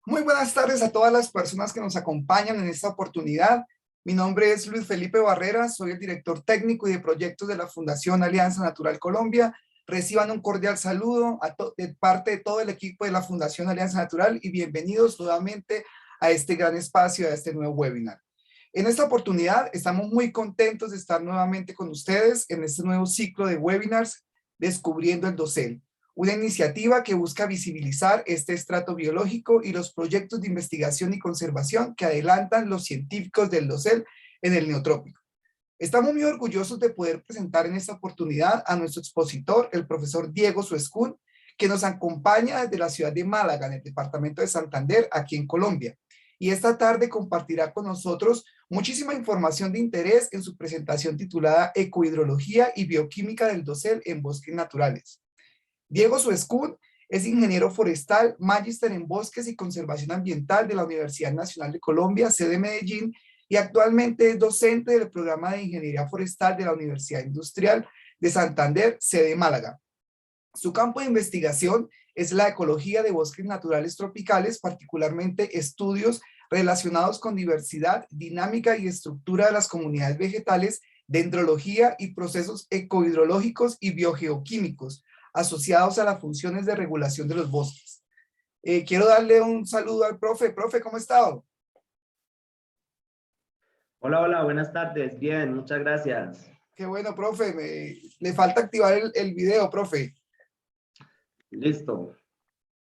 Muy buenas tardes a todas las personas que nos acompañan en esta oportunidad. Mi nombre es Luis Felipe Barrera, soy el director técnico y de proyectos de la Fundación Alianza Natural Colombia. Reciban un cordial saludo de parte de todo el equipo de la Fundación Alianza Natural y bienvenidos nuevamente a este gran espacio, a este nuevo webinar. En esta oportunidad estamos muy contentos de estar nuevamente con ustedes en este nuevo ciclo de webinars Descubriendo el dosel, una iniciativa que busca visibilizar este estrato biológico y los proyectos de investigación y conservación que adelantan los científicos del dosel en el Neotrópico. Estamos muy orgullosos de poder presentar en esta oportunidad a nuestro expositor, el profesor Diego Suescún, que nos acompaña desde la ciudad de Málaga, en el departamento de Santander, aquí en Colombia. Y esta tarde compartirá con nosotros muchísima información de interés en su presentación titulada Ecohidrología y Bioquímica del dosel en bosques naturales. Diego Suescún es ingeniero forestal, magíster en bosques y conservación ambiental de la Universidad Nacional de Colombia, sede Medellín, y actualmente es docente del programa de ingeniería forestal de la Universidad Industrial de Santander, sede Málaga. Su campo de investigación es la ecología de bosques naturales tropicales, particularmente estudios relacionados con diversidad, dinámica y estructura de las comunidades vegetales, dendrología y procesos ecohidrológicos y biogeoquímicos asociados a las funciones de regulación de los bosques. Quiero darle un saludo al profe. Profe, ¿cómo ha estado? Hola, hola, buenas tardes. Bien, muchas gracias. Qué bueno, profe. Le falta activar el video, profe. Listo.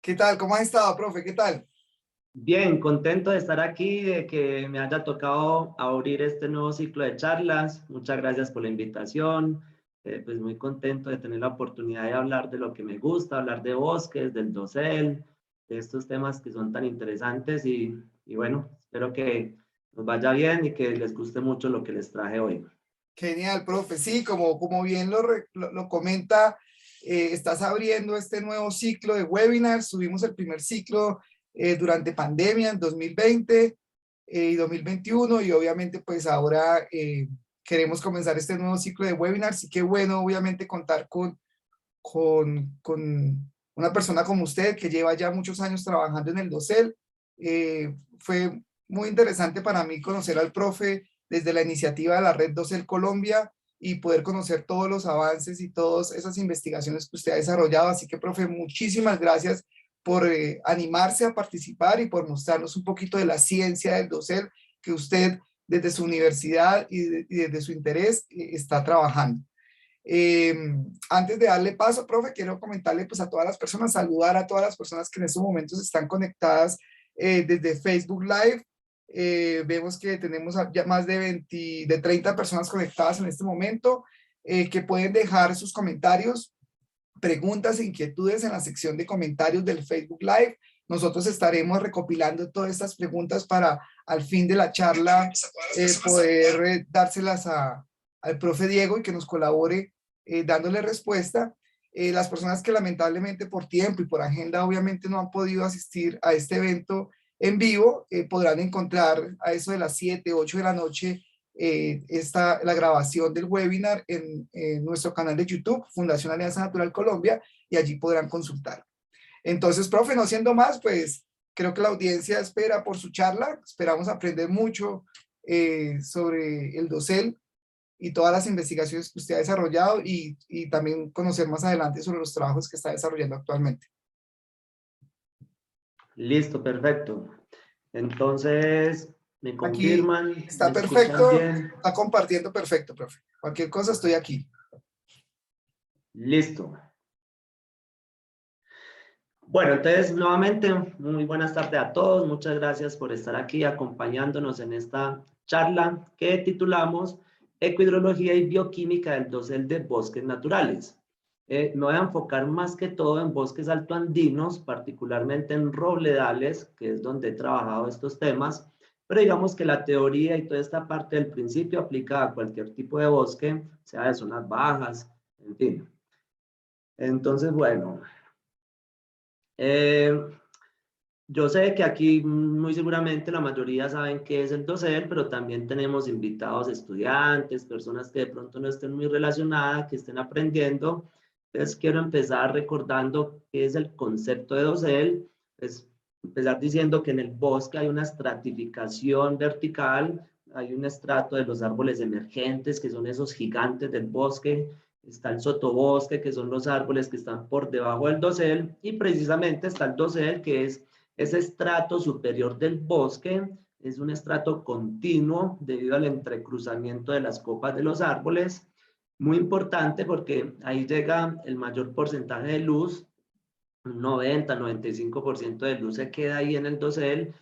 ¿Qué tal? ¿Cómo ha estado, profe? ¿Qué tal? Bien, contento de estar aquí, de que me haya tocado abrir este nuevo ciclo de charlas. Muchas gracias por la invitación. Pues muy contento de tener la oportunidad de hablar de lo que me gusta, hablar de bosques, del dosel, de estos temas que son tan interesantes y bueno, espero que nos vaya bien y que les guste mucho lo que les traje hoy. Genial, profe. Sí, como bien lo comenta, estás abriendo este nuevo ciclo de webinars. Subimos el primer ciclo durante pandemia en 2020 y 2021 y obviamente pues ahora queremos comenzar este nuevo ciclo de webinars y qué bueno obviamente contar con una persona como usted que lleva ya muchos años trabajando en el dosel. Fue muy interesante para mí conocer al profe desde la iniciativa de la Red Dosel Colombia y poder conocer todos los avances y todas esas investigaciones que usted ha desarrollado. Así que, profe, muchísimas gracias por animarse a participar y por mostrarnos un poquito de la ciencia del dosel que usted desde su universidad y desde su interés está trabajando. Eh, Antes de darle paso, profe, quiero comentarle pues a todas las personas, saludar a todas las personas que en estos momentos están conectadas desde Facebook Live. Vemos que tenemos ya más de 30 personas conectadas en este momento, que pueden dejar sus comentarios, preguntas e inquietudes en la sección de comentarios del Facebook Live. Nosotros estaremos recopilando todas estas preguntas para al fin de la charla poder dárselas al profe Diego y que nos colabore dándole respuesta. Las personas que lamentablemente por tiempo y por agenda obviamente no han podido asistir a este evento en vivo, podrán encontrar a eso de las 7, 8 de la noche la grabación del webinar en nuestro canal de YouTube, Fundación Alianza Natural Colombia, y allí podrán consultar. Entonces, profe, no siendo más, pues creo que la audiencia espera por su charla. Esperamos aprender mucho sobre el dosel y todas las investigaciones que usted ha desarrollado y también conocer más adelante sobre los trabajos que está desarrollando actualmente. Listo, perfecto. Entonces, ¿me Aquí confirman? ¿Me está escuchan perfecto, bien? está compartiendo perfecto, profe. Cualquier cosa estoy aquí. Listo. Bueno, entonces, nuevamente, muy buenas tardes a todos. Muchas gracias por estar aquí acompañándonos en esta charla que titulamos Ecohidrología y Bioquímica del dosel de bosques naturales. Me voy a enfocar más que todo en bosques altoandinos, particularmente en robledales, que es donde he trabajado estos temas, pero digamos que la teoría y toda esta parte del principio aplica a cualquier tipo de bosque, sea de zonas bajas, en fin. Entonces, bueno, eh, yo sé que aquí muy seguramente la mayoría saben qué es el dosel, pero también tenemos invitados estudiantes, personas que de pronto no estén muy relacionadas, que estén aprendiendo. Entonces quiero empezar recordando qué es el concepto de dosel. Pues empezar diciendo que en el bosque hay una estratificación vertical, hay un estrato de los árboles emergentes, que son esos gigantes del bosque, está el sotobosque, que son los árboles que están por debajo del dosel, y precisamente está el dosel, que es ese estrato superior del bosque, es un estrato continuo debido al entrecruzamiento de las copas de los árboles, muy importante porque ahí llega el mayor porcentaje de luz, un 90-95% de luz se queda ahí en el dosel.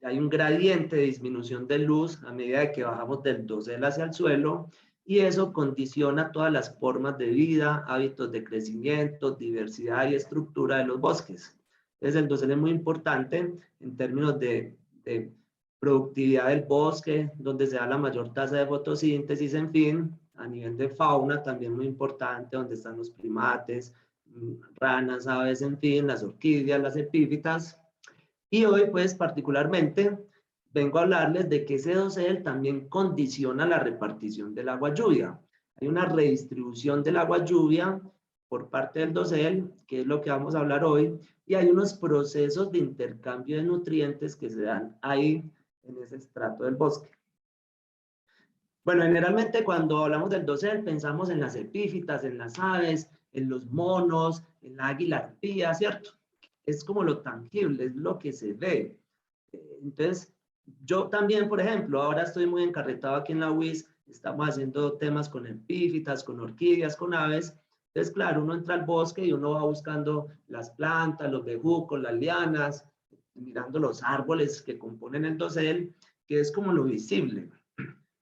Hay un gradiente de disminución de luz a medida de que bajamos del dosel hacia el suelo, y eso condiciona todas las formas de vida, hábitos de crecimiento, diversidad y estructura de los bosques. Entonces el dosel es muy importante en términos de productividad del bosque, donde se da la mayor tasa de fotosíntesis, en fin, a nivel de fauna también muy importante, donde están los primates, ranas, aves, en fin, las orquídeas, las epífitas. Y hoy, pues, particularmente, vengo a hablarles de que ese dosel también condiciona la repartición del agua lluvia. Hay una redistribución del agua lluvia por parte del dosel, que es lo que vamos a hablar hoy, y hay unos procesos de intercambio de nutrientes que se dan ahí en ese estrato del bosque. Bueno, generalmente cuando hablamos del dosel pensamos en las epífitas, en las aves, en los monos, en la águila arpía, ¿cierto? Es como lo tangible, es lo que se ve. Entonces, yo también, por ejemplo, ahora estoy muy encarretado aquí en la UIS, estamos haciendo temas con epífitas, con orquídeas, con aves. Entonces, claro, uno entra al bosque y uno va buscando las plantas, los bejucos, las lianas, mirando los árboles que componen el dosel, que es como lo visible.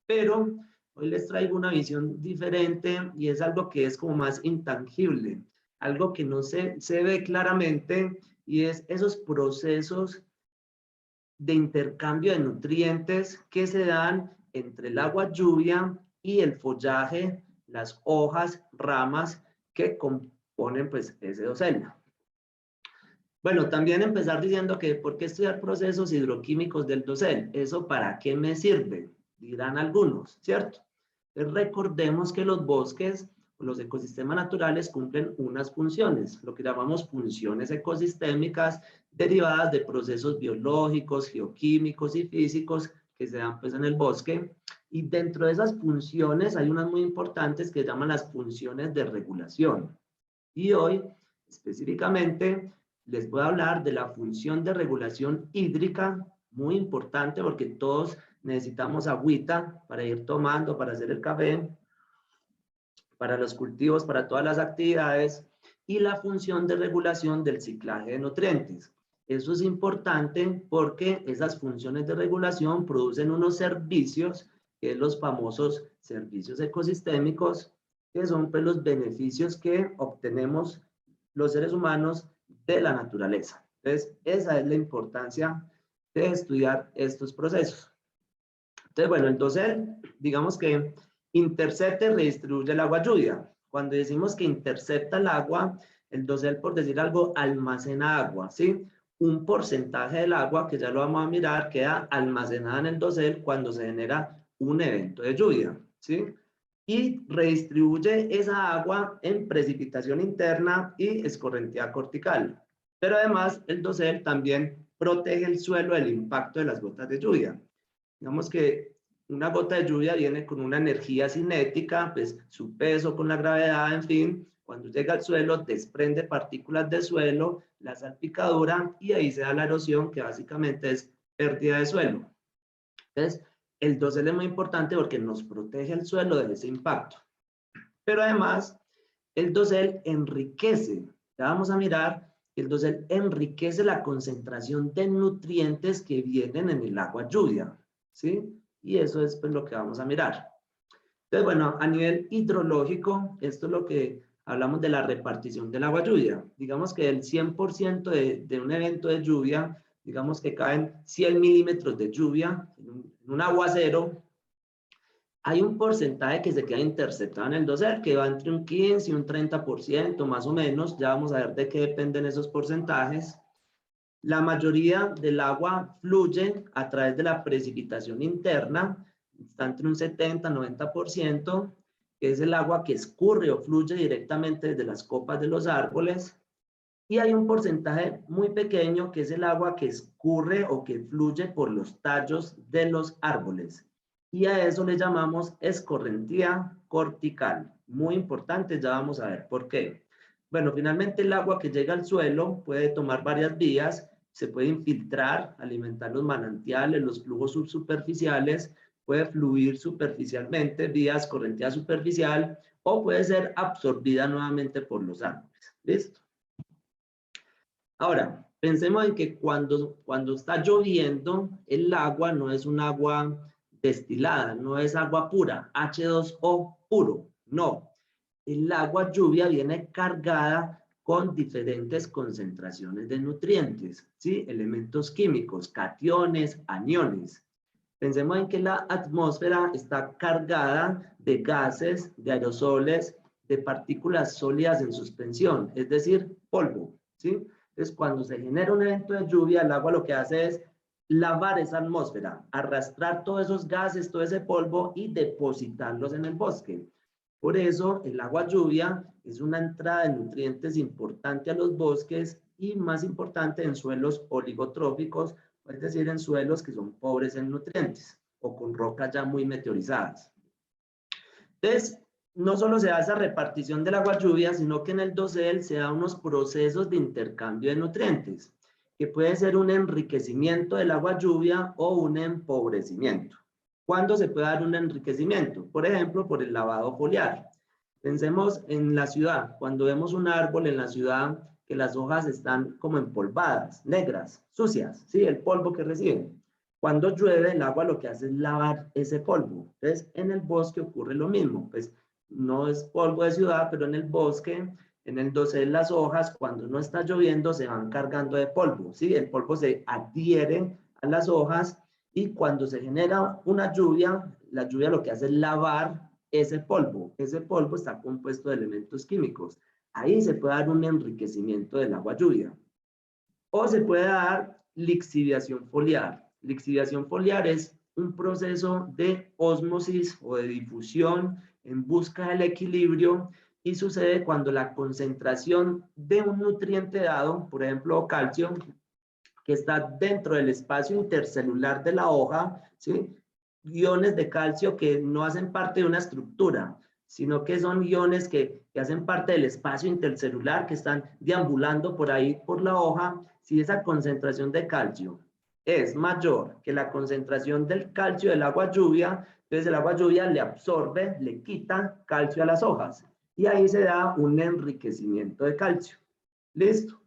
Pero hoy les traigo una visión diferente y es algo que es como más intangible, algo que no se ve claramente, y es esos procesos de intercambio de nutrientes que se dan entre el agua lluvia y el follaje, las hojas, ramas que componen pues ese dosel. Bueno, también empezar diciendo que ¿por qué estudiar procesos hidroquímicos del dosel? ¿Eso para qué me sirve? Dirán algunos, ¿cierto? Entonces, recordemos que los bosques, los ecosistemas naturales cumplen unas funciones, lo que llamamos funciones ecosistémicas derivadas de procesos biológicos, geoquímicos y físicos que se dan pues en el bosque. Y dentro de esas funciones hay unas muy importantes que llaman las funciones de regulación. Y hoy, específicamente, les voy a hablar de la función de regulación hídrica, muy importante porque todos necesitamos agüita para ir tomando, para hacer el café, para los cultivos, para todas las actividades, y la función de regulación del ciclaje de nutrientes. Eso es importante porque esas funciones de regulación producen unos servicios, que son los famosos servicios ecosistémicos, que son pues los beneficios que obtenemos los seres humanos de la naturaleza. Entonces, esa es la importancia de estudiar estos procesos. Entonces, bueno, entonces, digamos que intercepta y redistribuye el agua lluvia. Cuando decimos que intercepta el agua, el dosel, por decir algo, almacena agua, ¿sí? Un porcentaje del agua, que ya lo vamos a mirar, queda almacenada en el dosel cuando se genera un evento de lluvia, ¿sí? Y redistribuye esa agua en precipitación interna y escorrentía cortical. Pero además, el dosel también protege el suelo del impacto de las gotas de lluvia. Digamos que una gota de lluvia viene con una energía cinética, pues su peso con la gravedad, en fin, cuando llega al suelo desprende partículas de suelo, la salpicadura, y ahí se da la erosión, que básicamente es pérdida de suelo. Entonces, el dosel es muy importante porque nos protege el suelo de ese impacto. Pero además, el dosel enriquece. Ya vamos a mirar que el dosel enriquece la concentración de nutrientes que vienen en el agua lluvia, ¿sí? Y eso es pues lo que vamos a mirar. Entonces, bueno, a nivel hidrológico, esto es lo que hablamos de la repartición del agua lluvia. Digamos que el 100% de un evento de lluvia, digamos que caen 100 milímetros de lluvia en un aguacero, hay un porcentaje que se queda interceptado en el dosel, que va entre un 15 y un 30%, más o menos. Ya vamos a ver de qué dependen esos porcentajes. La mayoría del agua fluye a través de la precipitación interna, está entre un 70-90%, que es el agua que escurre o fluye directamente desde las copas de los árboles. Y hay un porcentaje muy pequeño que es el agua que escurre o que fluye por los tallos de los árboles. Y a eso le llamamos escorrentía cortical. Muy importante, ya vamos a ver por qué. Bueno, finalmente el agua que llega al suelo puede tomar varias vías, se puede infiltrar, alimentar los manantiales, los flujos subsuperficiales, puede fluir superficialmente, vía escorrentía superficial, o puede ser absorbida nuevamente por los árboles. ¿Listo? Ahora, pensemos en que cuando está lloviendo, el agua no es un agua destilada, no es agua pura, H2O puro, no. El agua lluvia viene cargada con diferentes concentraciones de nutrientes, ¿sí? Elementos químicos, cationes, aniones. Pensemos en que la atmósfera está cargada de gases, de aerosoles, de partículas sólidas en suspensión, es decir, polvo, ¿sí? Entonces, cuando se genera un evento de lluvia, el agua lo que hace es lavar esa atmósfera, arrastrar todos esos gases, todo ese polvo y depositarlos en el bosque. Por eso, el agua lluvia es una entrada de nutrientes importante a los bosques y más importante en suelos oligotróficos, es decir, en suelos que son pobres en nutrientes o con rocas ya muy meteorizadas. Entonces, no solo se da esa repartición del agua lluvia, sino que en el dosel se da unos procesos de intercambio de nutrientes, que puede ser un enriquecimiento del agua lluvia o un empobrecimiento. ¿Cuándo se puede dar un enriquecimiento? Por ejemplo, por el lavado foliar. Pensemos en la ciudad, cuando vemos un árbol en la ciudad que las hojas están como empolvadas, negras, sucias, ¿sí? El polvo que reciben. Cuando llueve, el agua lo que hace es lavar ese polvo. Entonces, en el bosque ocurre lo mismo. Pues no es polvo de ciudad, pero en el bosque, en el dosel, las hojas, cuando no está lloviendo, se van cargando de polvo, ¿sí? El polvo se adhiere a las hojas y cuando se genera una lluvia, la lluvia lo que hace es lavar ese polvo. Ese polvo está compuesto de elementos químicos. Ahí se puede dar un enriquecimiento del agua lluvia. O se puede dar lixiviación foliar. Lixiviación foliar es un proceso de ósmosis o de difusión en busca del equilibrio y sucede cuando la concentración de un nutriente dado, por ejemplo calcio, que está dentro del espacio intercelular de la hoja, ¿sí? Iones de calcio que no hacen parte de una estructura, sino que son iones que hacen parte del espacio intercelular, que están deambulando por ahí por la hoja. Si esa concentración de calcio es mayor que la concentración del calcio del agua lluvia, entonces el agua lluvia le absorbe, le quita calcio a las hojas y ahí se da un enriquecimiento de calcio. ¿Listo?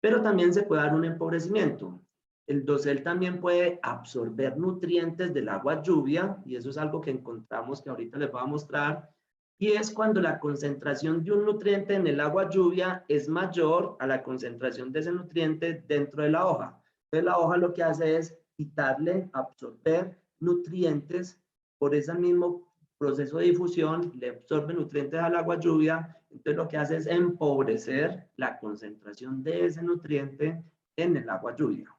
Pero también se puede dar un empobrecimiento. El dosel también puede absorber nutrientes del agua lluvia, y eso es algo que encontramos que ahorita les voy a mostrar, y es cuando la concentración de un nutriente en el agua lluvia es mayor a la concentración de ese nutriente dentro de la hoja. Entonces la hoja lo que hace es quitarle, absorber nutrientes por ese mismo proceso de difusión, le absorbe nutrientes al agua lluvia, entonces lo que hace es empobrecer la concentración de ese nutriente en el agua lluvia.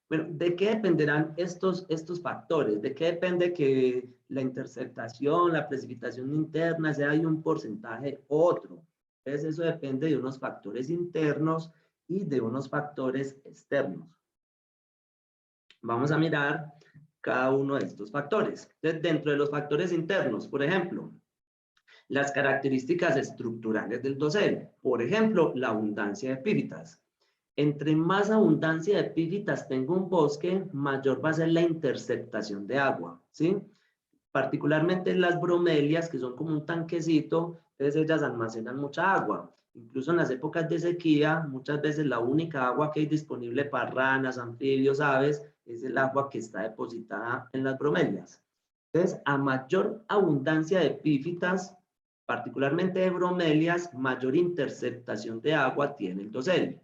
Bueno, ¿de qué dependerán estos factores? ¿De qué depende que la interceptación, la precipitación interna sea de un porcentaje u otro? Entonces eso depende de unos factores internos y de unos factores externos. Vamos a mirar cada uno de estos factores. Entonces, dentro de los factores internos, por ejemplo, las características estructurales del dosel. Por ejemplo, la abundancia de epífitas. Entre más abundancia de epífitas tenga un bosque, mayor va a ser la interceptación de agua, ¿sí? Particularmente las bromelias, que son como un tanquecito, entonces ellas almacenan mucha agua. Incluso en las épocas de sequía, muchas veces la única agua que hay disponible para ranas, anfibios, aves, es el agua que está depositada en las bromelias. Entonces, a mayor abundancia de epífitas, particularmente de bromelias, mayor interceptación de agua tiene el dosel.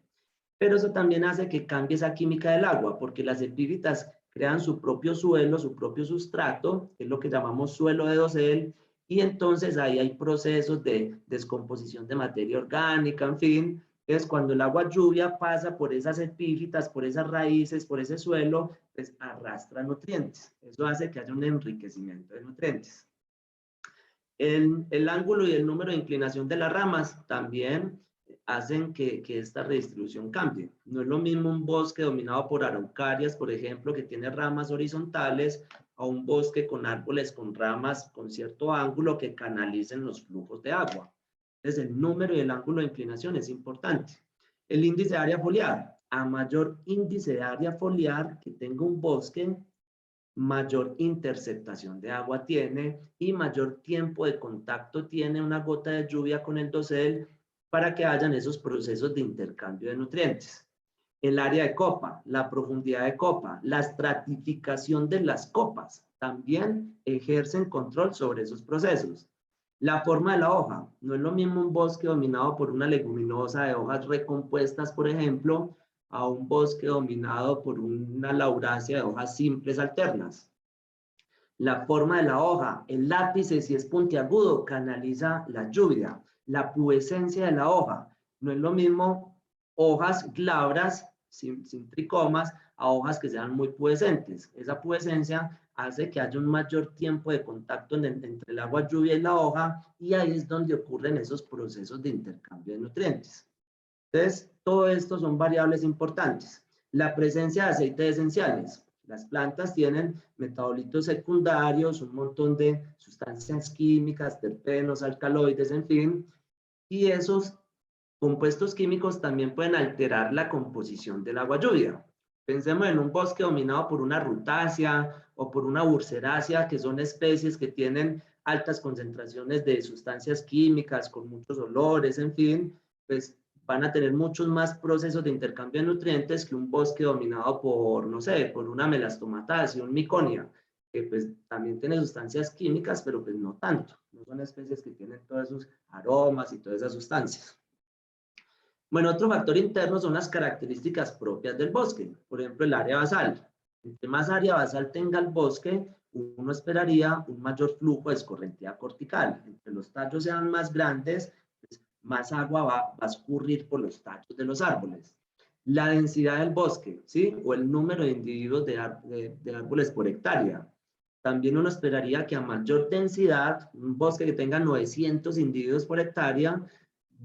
Pero eso también hace que cambie esa química del agua, porque las epífitas crean su propio suelo, su propio sustrato, que es lo que llamamos suelo de dosel, y entonces ahí hay procesos de descomposición de materia orgánica, en fin. Es cuando el agua lluvia pasa por esas epífitas, por esas raíces, por ese suelo, pues arrastra nutrientes. Eso hace que haya un enriquecimiento de nutrientes. El ángulo y el número de inclinación de las ramas también hacen que esta redistribución cambie. No es lo mismo un bosque dominado por araucarias, por ejemplo, que tiene ramas horizontales, a un bosque con árboles con ramas con cierto ángulo que canalicen los flujos de agua. Entonces, el número y el ángulo de inclinación es importante. El índice de área foliar. A mayor índice de área foliar que tenga un bosque, mayor interceptación de agua tiene y mayor tiempo de contacto tiene una gota de lluvia con el dosel para que hayan esos procesos de intercambio de nutrientes. El área de copa, la profundidad de copa, la estratificación de las copas también ejercen control sobre esos procesos. La forma de la hoja, no es lo mismo un bosque dominado por una leguminosa de hojas recompuestas, por ejemplo, a un bosque dominado por una laurácea de hojas simples alternas. La forma de la hoja, el lápice, si es puntiagudo, canaliza la lluvia. La pubescencia de la hoja, no es lo mismo hojas glabras, sin tricomas, a hojas que sean muy pubescentes. Esa pubescencia hace que haya un mayor tiempo de contacto entre el agua lluvia y la hoja, y ahí es donde ocurren esos procesos de intercambio de nutrientes. Entonces, todo esto son variables importantes. La presencia de aceites esenciales. Las plantas tienen metabolitos secundarios, un montón de sustancias químicas, terpenos, alcaloides, en fin, y esos compuestos químicos también pueden alterar la composición del agua lluvia. Pensemos en un bosque dominado por una rutácea o por una urcerácea, que son especies que tienen altas concentraciones de sustancias químicas, con muchos olores, en fin, pues van a tener muchos más procesos de intercambio de nutrientes que un bosque dominado por, no sé, por una melastomataceae, un miconia, que pues también tiene sustancias químicas, pero pues no tanto. No son especies que tienen todos esos aromas y todas esas sustancias. Bueno, otro factor interno son las características propias del bosque. Por ejemplo, el área basal. Entre más área basal tenga el bosque, uno esperaría un mayor flujo de escorrentía cortical. Entre los tallos sean más grandes, pues más agua va a escurrir por los tallos de los árboles. La densidad del bosque, ¿sí? O el número de individuos de árboles por hectárea. También uno esperaría que a mayor densidad, un bosque que tenga 900 individuos por hectárea,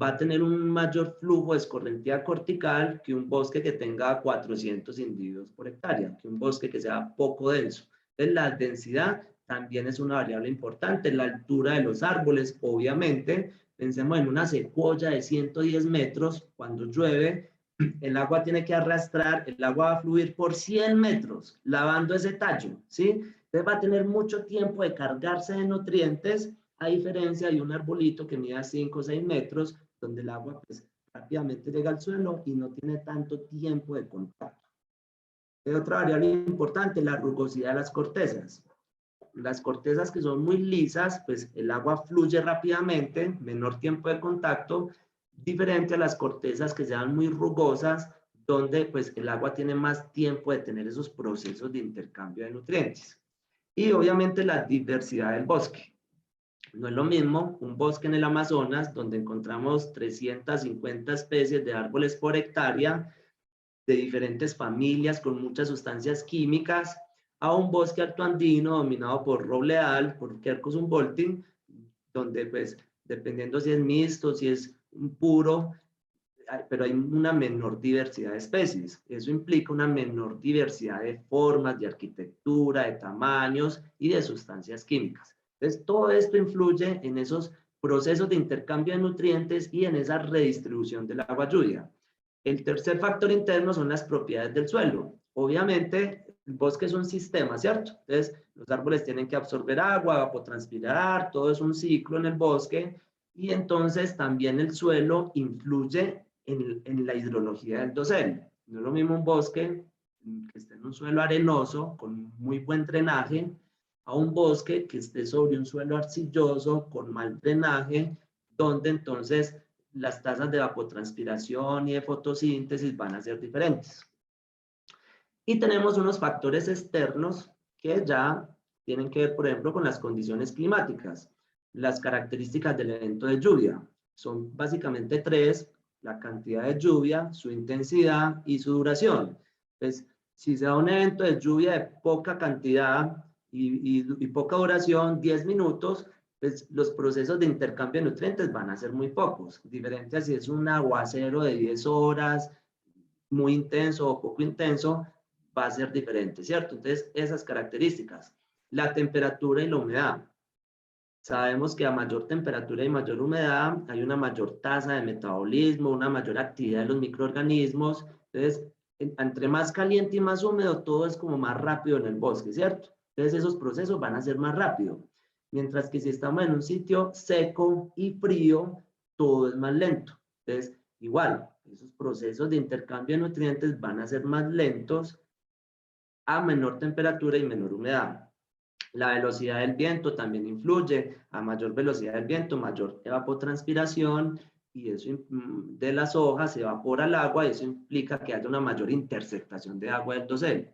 va a tener un mayor flujo de escorrentía cortical que un bosque que tenga 400 individuos por hectárea, que un bosque que sea poco denso. Entonces, la densidad también es una variable importante. La altura de los árboles, obviamente, pensemos en una secuoya de 110 metros, cuando llueve, el agua tiene que arrastrar, el agua va a fluir por 100 metros, lavando ese tallo, ¿sí? Entonces va a tener mucho tiempo de cargarse de nutrientes, a diferencia de un arbolito que mida 5 o 6 metros, donde el agua pues, rápidamente llega al suelo y no tiene tanto tiempo de contacto. Otra variable importante, la rugosidad de las cortezas. Las cortezas que son muy lisas, pues el agua fluye rápidamente, menor tiempo de contacto, diferente a las cortezas que sean muy rugosas, donde pues el agua tiene más tiempo de tener esos procesos de intercambio de nutrientes. Y obviamente la diversidad del bosque. No es lo mismo un bosque en el Amazonas, donde encontramos 350 especies de árboles por hectárea, de diferentes familias con muchas sustancias químicas, a un bosque altoandino dominado por robledal, por Quercus humboldti, donde pues dependiendo si es mixto, si es puro, pero hay una menor diversidad de especies. Eso implica una menor diversidad de formas, de arquitectura, de tamaños y de sustancias químicas. Entonces, todo esto influye en esos procesos de intercambio de nutrientes y en esa redistribución del agua lluvia. El tercer factor interno son las propiedades del suelo. Obviamente, el bosque es un sistema, ¿cierto? Entonces, los árboles tienen que absorber agua, evapotranspirar, todo es un ciclo en el bosque, y entonces también el suelo influye en la hidrología del dosel. No es lo mismo un bosque que esté en un suelo arenoso, con muy buen drenaje, a un bosque que esté sobre un suelo arcilloso, con mal drenaje, donde entonces las tasas de evapotranspiración y de fotosíntesis van a ser diferentes. Y tenemos unos factores externos que ya tienen que ver, por ejemplo, con las condiciones climáticas. Las características del evento de lluvia son básicamente tres: la cantidad de lluvia, su intensidad y su duración. Entonces, si se da un evento de lluvia de poca cantidad y poca duración, 10 minutos, pues los procesos de intercambio de nutrientes van a ser muy pocos, diferente a si es un aguacero de 10 horas, muy intenso o poco intenso, va a ser diferente, ¿cierto? Entonces, esas características. La temperatura y la humedad. Sabemos que a mayor temperatura y mayor humedad hay una mayor tasa de metabolismo, una mayor actividad de los microorganismos. Entonces, entre más caliente y más húmedo, todo es como más rápido en el bosque, ¿cierto? Entonces, esos procesos van a ser más rápido. Mientras que si estamos en un sitio seco y frío, todo es más lento. Entonces, igual, esos procesos de intercambio de nutrientes van a ser más lentos a menor temperatura y menor humedad. La velocidad del viento también influye. A mayor velocidad del viento, mayor evapotranspiración, y eso de las hojas se evapora el agua, y eso implica que haya una mayor interceptación de agua del dosel.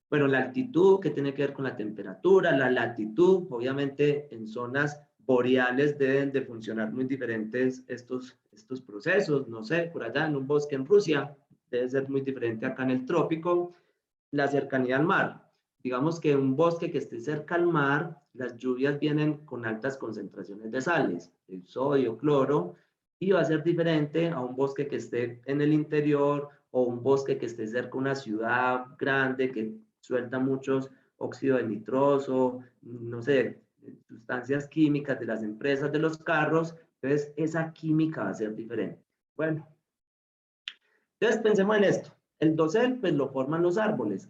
Bueno, la altitud, que tiene que ver con la temperatura, la latitud, obviamente en zonas boreales deben de funcionar muy diferentes estos procesos, no sé, por allá en un bosque en Rusia, debe ser muy diferente acá en el trópico. La cercanía al mar. Digamos que un bosque que esté cerca al mar, las lluvias vienen con altas concentraciones de sales, el sodio, cloro, y va a ser diferente a un bosque que esté en el interior o un bosque que esté cerca de una ciudad grande que suelta muchos óxido de nitroso, no sé, sustancias químicas de las empresas, de los carros. Entonces, esa química va a ser diferente. Bueno, entonces pensemos en esto. El dosel, pues lo forman los árboles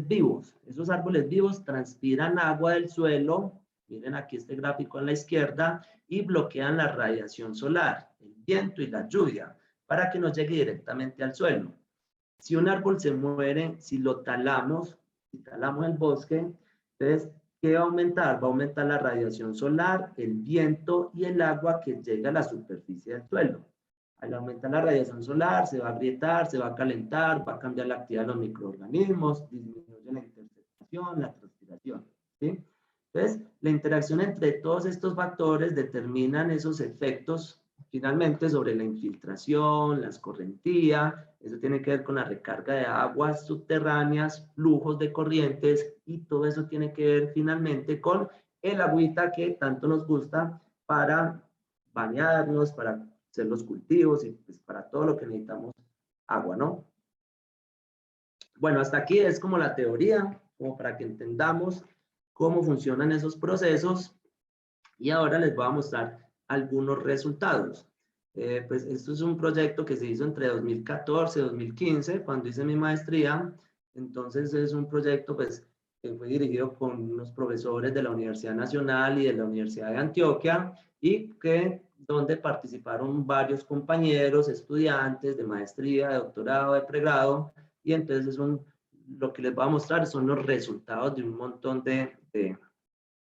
vivos. Esos árboles vivos transpiran agua del suelo, miren aquí este gráfico a la izquierda, y bloquean la radiación solar, el viento y la lluvia, para que no llegue directamente al suelo. Si un árbol se muere, si talamos el bosque, entonces, ¿qué va a aumentar? Va a aumentar la radiación solar, el viento y el agua que llega a la superficie del suelo. Al aumentar la radiación solar, se va a agrietar, se va a calentar, va a cambiar la actividad de los microorganismos, disminuye la interceptación, la transpiración, ¿sí? Entonces, la interacción entre todos estos factores determinan esos efectos finalmente sobre la infiltración, la escorrentía. Eso tiene que ver con la recarga de aguas subterráneas, flujos de corrientes, y todo eso tiene que ver finalmente con el agüita que tanto nos gusta para bañarnos, para hacer los cultivos y pues para todo lo que necesitamos agua, ¿no? Bueno, hasta aquí es como la teoría, como para que entendamos cómo funcionan esos procesos, y ahora les voy a mostrar algunos resultados. Pues esto es un proyecto que se hizo entre 2014 y 2015, cuando hice mi maestría. Entonces es un proyecto pues que fue dirigido con unos profesores de la Universidad Nacional y de la Universidad de Antioquia, y donde participaron varios compañeros, estudiantes de maestría, de doctorado, de pregrado. Y entonces lo que les voy a mostrar son los resultados de un montón de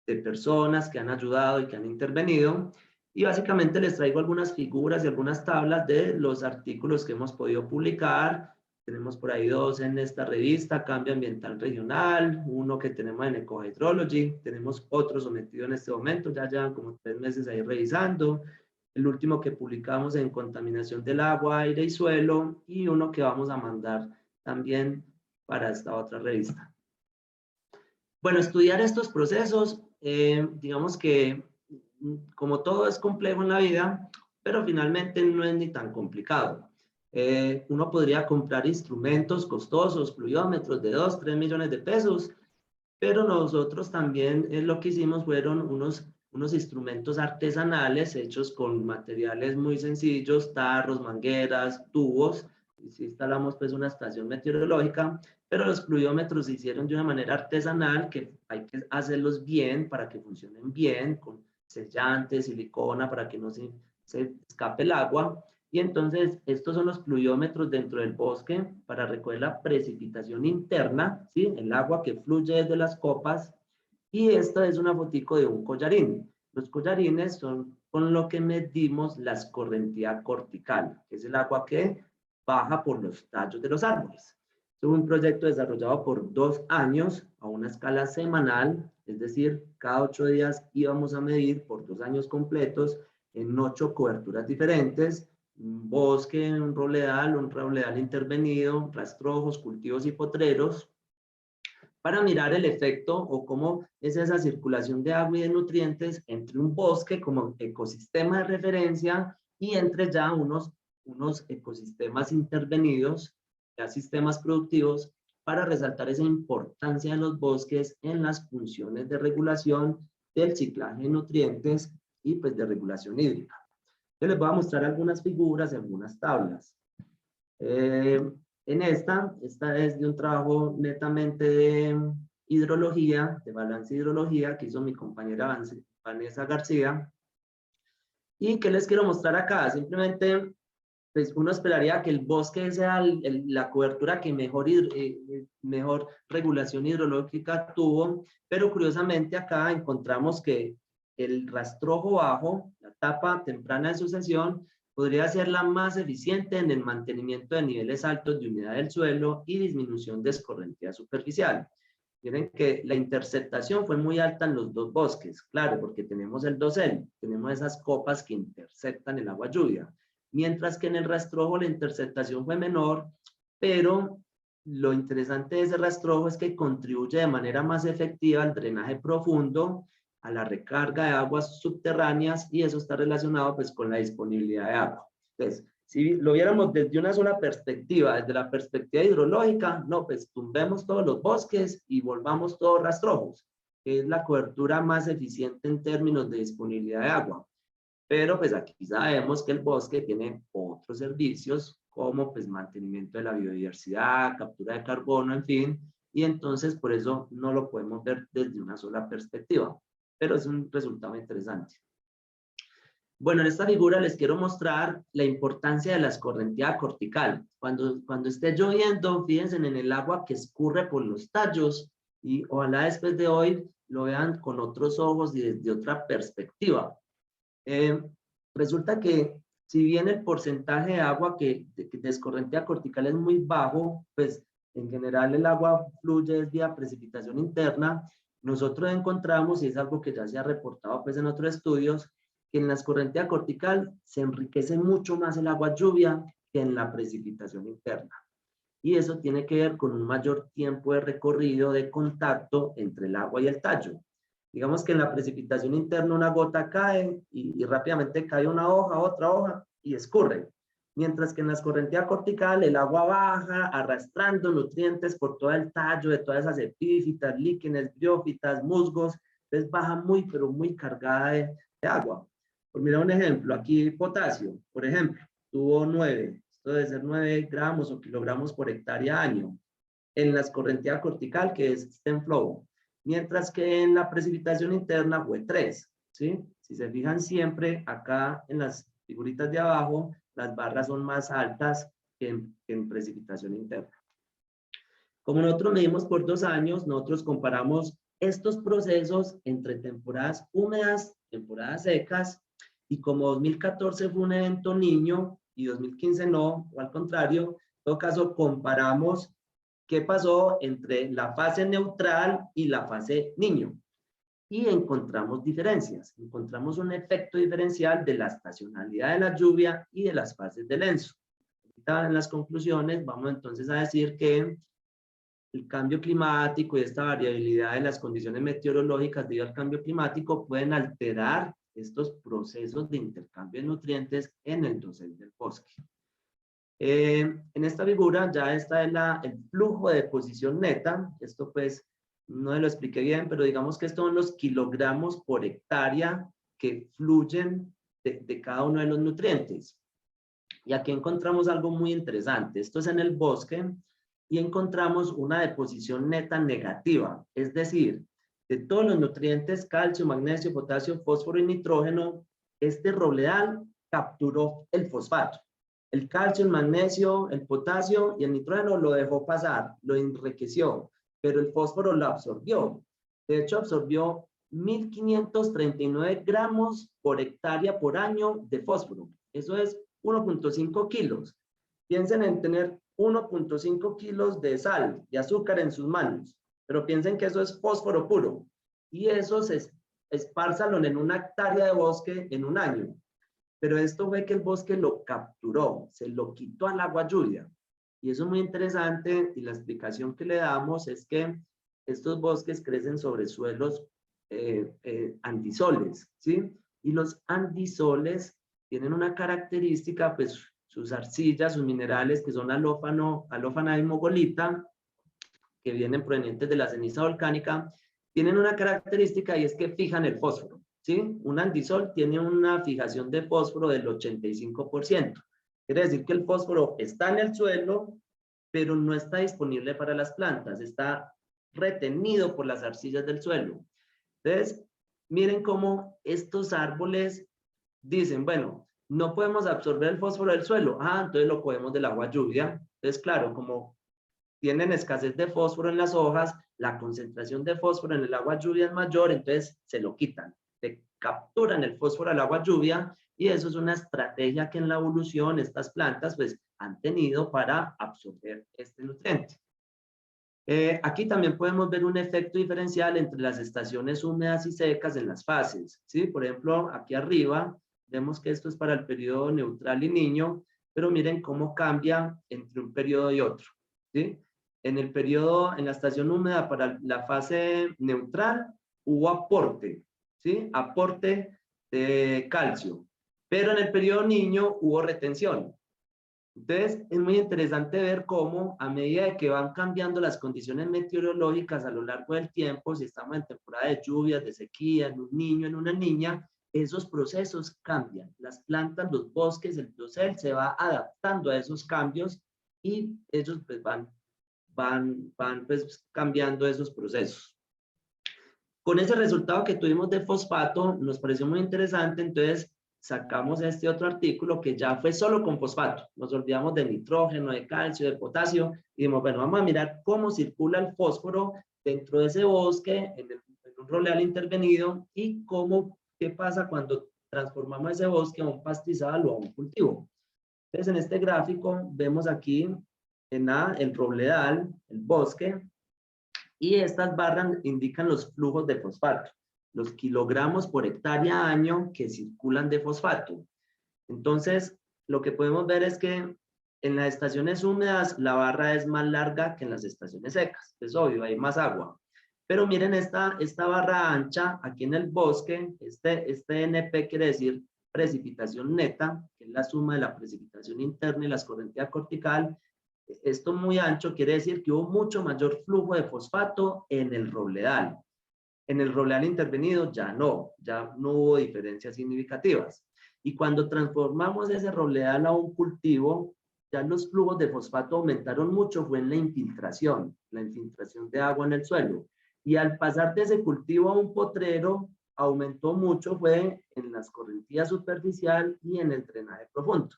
personas que han ayudado y que han intervenido, y básicamente les traigo algunas figuras y algunas tablas de los artículos que hemos podido publicar. Tenemos por ahí 2 en esta revista, Cambio Ambiental Regional, uno que tenemos en Ecohydrology, tenemos otro sometido en este momento, ya llevan como 3 meses ahí revisando, el último que publicamos en Contaminación del Agua, Aire y Suelo, y uno que vamos a mandar también para esta otra revista. Bueno, estudiar estos procesos, digamos que como todo es complejo en la vida, pero finalmente no es ni tan complicado. Uno podría comprar instrumentos costosos, pluviómetros de 2, 3 millones de pesos, pero nosotros también lo que hicimos fueron unos instrumentos artesanales hechos con materiales muy sencillos, tarros, mangueras, tubos. Y sí instalamos pues una estación meteorológica, pero los pluviómetros se hicieron de una manera artesanal, que hay que hacerlos bien para que funcionen bien, con sellantes, silicona, para que no se escape el agua. Y entonces estos son los pluviómetros dentro del bosque para recoger la precipitación interna, ¿sí? El agua que fluye desde las copas. Y esta es una fotico de un collarín. Los collarines son con lo que medimos la escorrentía cortical, que es el agua que baja por los tallos de los árboles. Es un proyecto desarrollado por 2 años a una escala semanal, es decir, cada 8 días íbamos a medir por 2 años completos en 8 coberturas diferentes: un bosque, un robledal intervenido, rastrojos, cultivos y potreros. para mirar el efecto o cómo es esa circulación de agua y de nutrientes entre un bosque como ecosistema de referencia y entre ya unos ecosistemas intervenidos, ya sistemas productivos, para resaltar esa importancia de los bosques en las funciones de regulación del ciclaje de nutrientes y pues de regulación hídrica. Yo les voy a mostrar algunas figuras y algunas tablas. Esta es de un trabajo netamente de hidrología, de balance de hidrología, que hizo mi compañera Vanessa García. ¿Y qué les quiero mostrar acá? Simplemente, pues uno esperaría que el bosque sea la cobertura que mejor regulación hidrológica tuvo, pero curiosamente acá encontramos que el rastrojo bajo, la etapa temprana de sucesión, podría ser la más eficiente en el mantenimiento de niveles altos de humedad del suelo y disminución de escorrentía superficial. Miren que la interceptación fue muy alta en los dos bosques, claro, porque tenemos el dosel, tenemos esas copas que interceptan el agua lluvia, mientras que en el rastrojo la interceptación fue menor, pero lo interesante de ese rastrojo es que contribuye de manera más efectiva al drenaje profundo, a la recarga de aguas subterráneas, y eso está relacionado pues con la disponibilidad de agua. Entonces, si lo viéramos desde una sola perspectiva, desde la perspectiva hidrológica, no, pues tumbemos todos los bosques y volvamos todos rastrojos, que es la cobertura más eficiente en términos de disponibilidad de agua. Pero pues aquí sabemos que el bosque tiene otros servicios como pues mantenimiento de la biodiversidad, captura de carbono, en fin, y entonces por eso no lo podemos ver desde una sola perspectiva, pero es un resultado interesante. Bueno, en esta figura les quiero mostrar la importancia de la escorrentía cortical. Cuando esté lloviendo, fíjense en el agua que escurre por los tallos, y ojalá después de hoy lo vean con otros ojos y desde otra perspectiva. Resulta que si bien el porcentaje de agua de escorrentía cortical es muy bajo, pues en general el agua fluye vía precipitación interna. Nosotros encontramos, y es algo que ya se ha reportado pues en otros estudios, que en la escorrentía cortical se enriquece mucho más el agua lluvia que en la precipitación interna. Y eso tiene que ver con un mayor tiempo de recorrido de contacto entre el agua y el tallo. Digamos que en la precipitación interna una gota cae y rápidamente cae una hoja, otra hoja y escurre. Mientras que en la escorrentía cortical el agua baja arrastrando nutrientes por todo el tallo de todas esas epífitas, líquenes, briófitas, musgos. Entonces baja muy, pero muy cargada de agua. Por mirar un ejemplo, aquí potasio, por ejemplo, tuvo 9. Esto debe ser 9 gramos o kilogramos por hectárea año en la escorrentía cortical, que es stem flow, mientras que en la precipitación interna fue 3, ¿sí? Si se fijan siempre acá en las figuritas de abajo, las barras son más altas que en precipitación interna. Como nosotros medimos por 2 años, nosotros comparamos estos procesos entre temporadas húmedas, temporadas secas, y como 2014 fue un evento niño y 2015 no, o al contrario, en todo caso comparamos qué pasó entre la fase neutral y la fase niño. Y encontramos diferencias, encontramos un efecto diferencial de la estacionalidad de la lluvia y de las fases del ENSO. Ahorita en las conclusiones vamos entonces a decir que el cambio climático y esta variabilidad de las condiciones meteorológicas debido al cambio climático pueden alterar estos procesos de intercambio de nutrientes en el dosel del bosque. En esta figura ya está el flujo de deposición neta. Esto pues no lo expliqué bien, pero digamos que estos son los kilogramos por hectárea que fluyen de cada uno de los nutrientes. Y aquí encontramos algo muy interesante. Esto es en el bosque y encontramos una deposición neta negativa. Es decir, de todos los nutrientes, calcio, magnesio, potasio, fósforo y nitrógeno, este robledal capturó el fosfato. El calcio, el magnesio, el potasio y el nitrógeno lo dejó pasar, lo enriqueció, pero el fósforo lo absorbió. De hecho, absorbió 1.539 gramos por hectárea por año de fósforo. Eso es 1.5 kilos. Piensen en tener 1.5 kilos de sal, de azúcar en sus manos, pero piensen que eso es fósforo puro. Y eso se espárzalo en una hectárea de bosque en un año. Pero esto fue que el bosque lo capturó, se lo quitó al agua lluvia. Y eso es muy interesante, y la explicación que le damos es que estos bosques crecen sobre suelos andisoles, ¿sí? Y los andisoles tienen una característica, pues sus arcillas, sus minerales, que son alófana y mogolita, que vienen provenientes de la ceniza volcánica, tienen una característica y es que fijan el fósforo, ¿sí? Un andisol tiene una fijación de fósforo del 85%. Quiere decir que el fósforo está en el suelo, pero no está disponible para las plantas, está retenido por las arcillas del suelo. Entonces, miren cómo estos árboles dicen, bueno, no podemos absorber el fósforo del suelo, entonces lo cogemos del agua lluvia. Entonces, claro, como tienen escasez de fósforo en las hojas, la concentración de fósforo en el agua lluvia es mayor, entonces se lo quitan, le capturan el fósforo al agua lluvia, y eso es una estrategia que en la evolución estas plantas pues han tenido para absorber este nutriente. Aquí también podemos ver un efecto diferencial entre las estaciones húmedas y secas en las fases, ¿sí? Por ejemplo, aquí arriba vemos que esto es para el periodo neutral y niño, pero miren cómo cambia entre un periodo y otro, ¿sí? En la estación húmeda para la fase neutral hubo aporte, ¿sí? Aporte de calcio, pero en el periodo niño hubo retención. Entonces, es muy interesante ver cómo a medida de que van cambiando las condiciones meteorológicas a lo largo del tiempo, si estamos en temporada de lluvias, de sequía, en un niño, en una niña, esos procesos cambian. Las plantas, los bosques, el dosel se va adaptando a esos cambios y ellos pues van pues cambiando esos procesos. Con ese resultado que tuvimos de fosfato, nos pareció muy interesante, entonces sacamos este otro artículo que ya fue solo con fosfato. Nos olvidamos de nitrógeno, de calcio, de potasio, y dijimos, bueno, vamos a mirar cómo circula el fósforo dentro de ese bosque, en un roleal intervenido, y qué pasa cuando transformamos ese bosque a un pastizal o a un cultivo. Entonces, en este gráfico vemos aquí el roledal, el bosque, y estas barras indican los flujos de fosfato, los kilogramos por hectárea año que circulan de fosfato. Entonces, lo que podemos ver es que en las estaciones húmedas la barra es más larga que en las estaciones secas. Es obvio, hay más agua. Pero miren esta barra ancha aquí en el bosque, este NP quiere decir precipitación neta, que es la suma de la precipitación interna y la escorrentía cortical. Esto muy ancho quiere decir que hubo mucho mayor flujo de fosfato en el robledal. En el robledal intervenido ya no hubo diferencias significativas. Y cuando transformamos ese robledal a un cultivo, ya los flujos de fosfato aumentaron mucho, fue en la infiltración de agua en el suelo. Y al pasar de ese cultivo a un potrero, aumentó mucho, fue en la escorrentía superficial y en el drenaje profundo.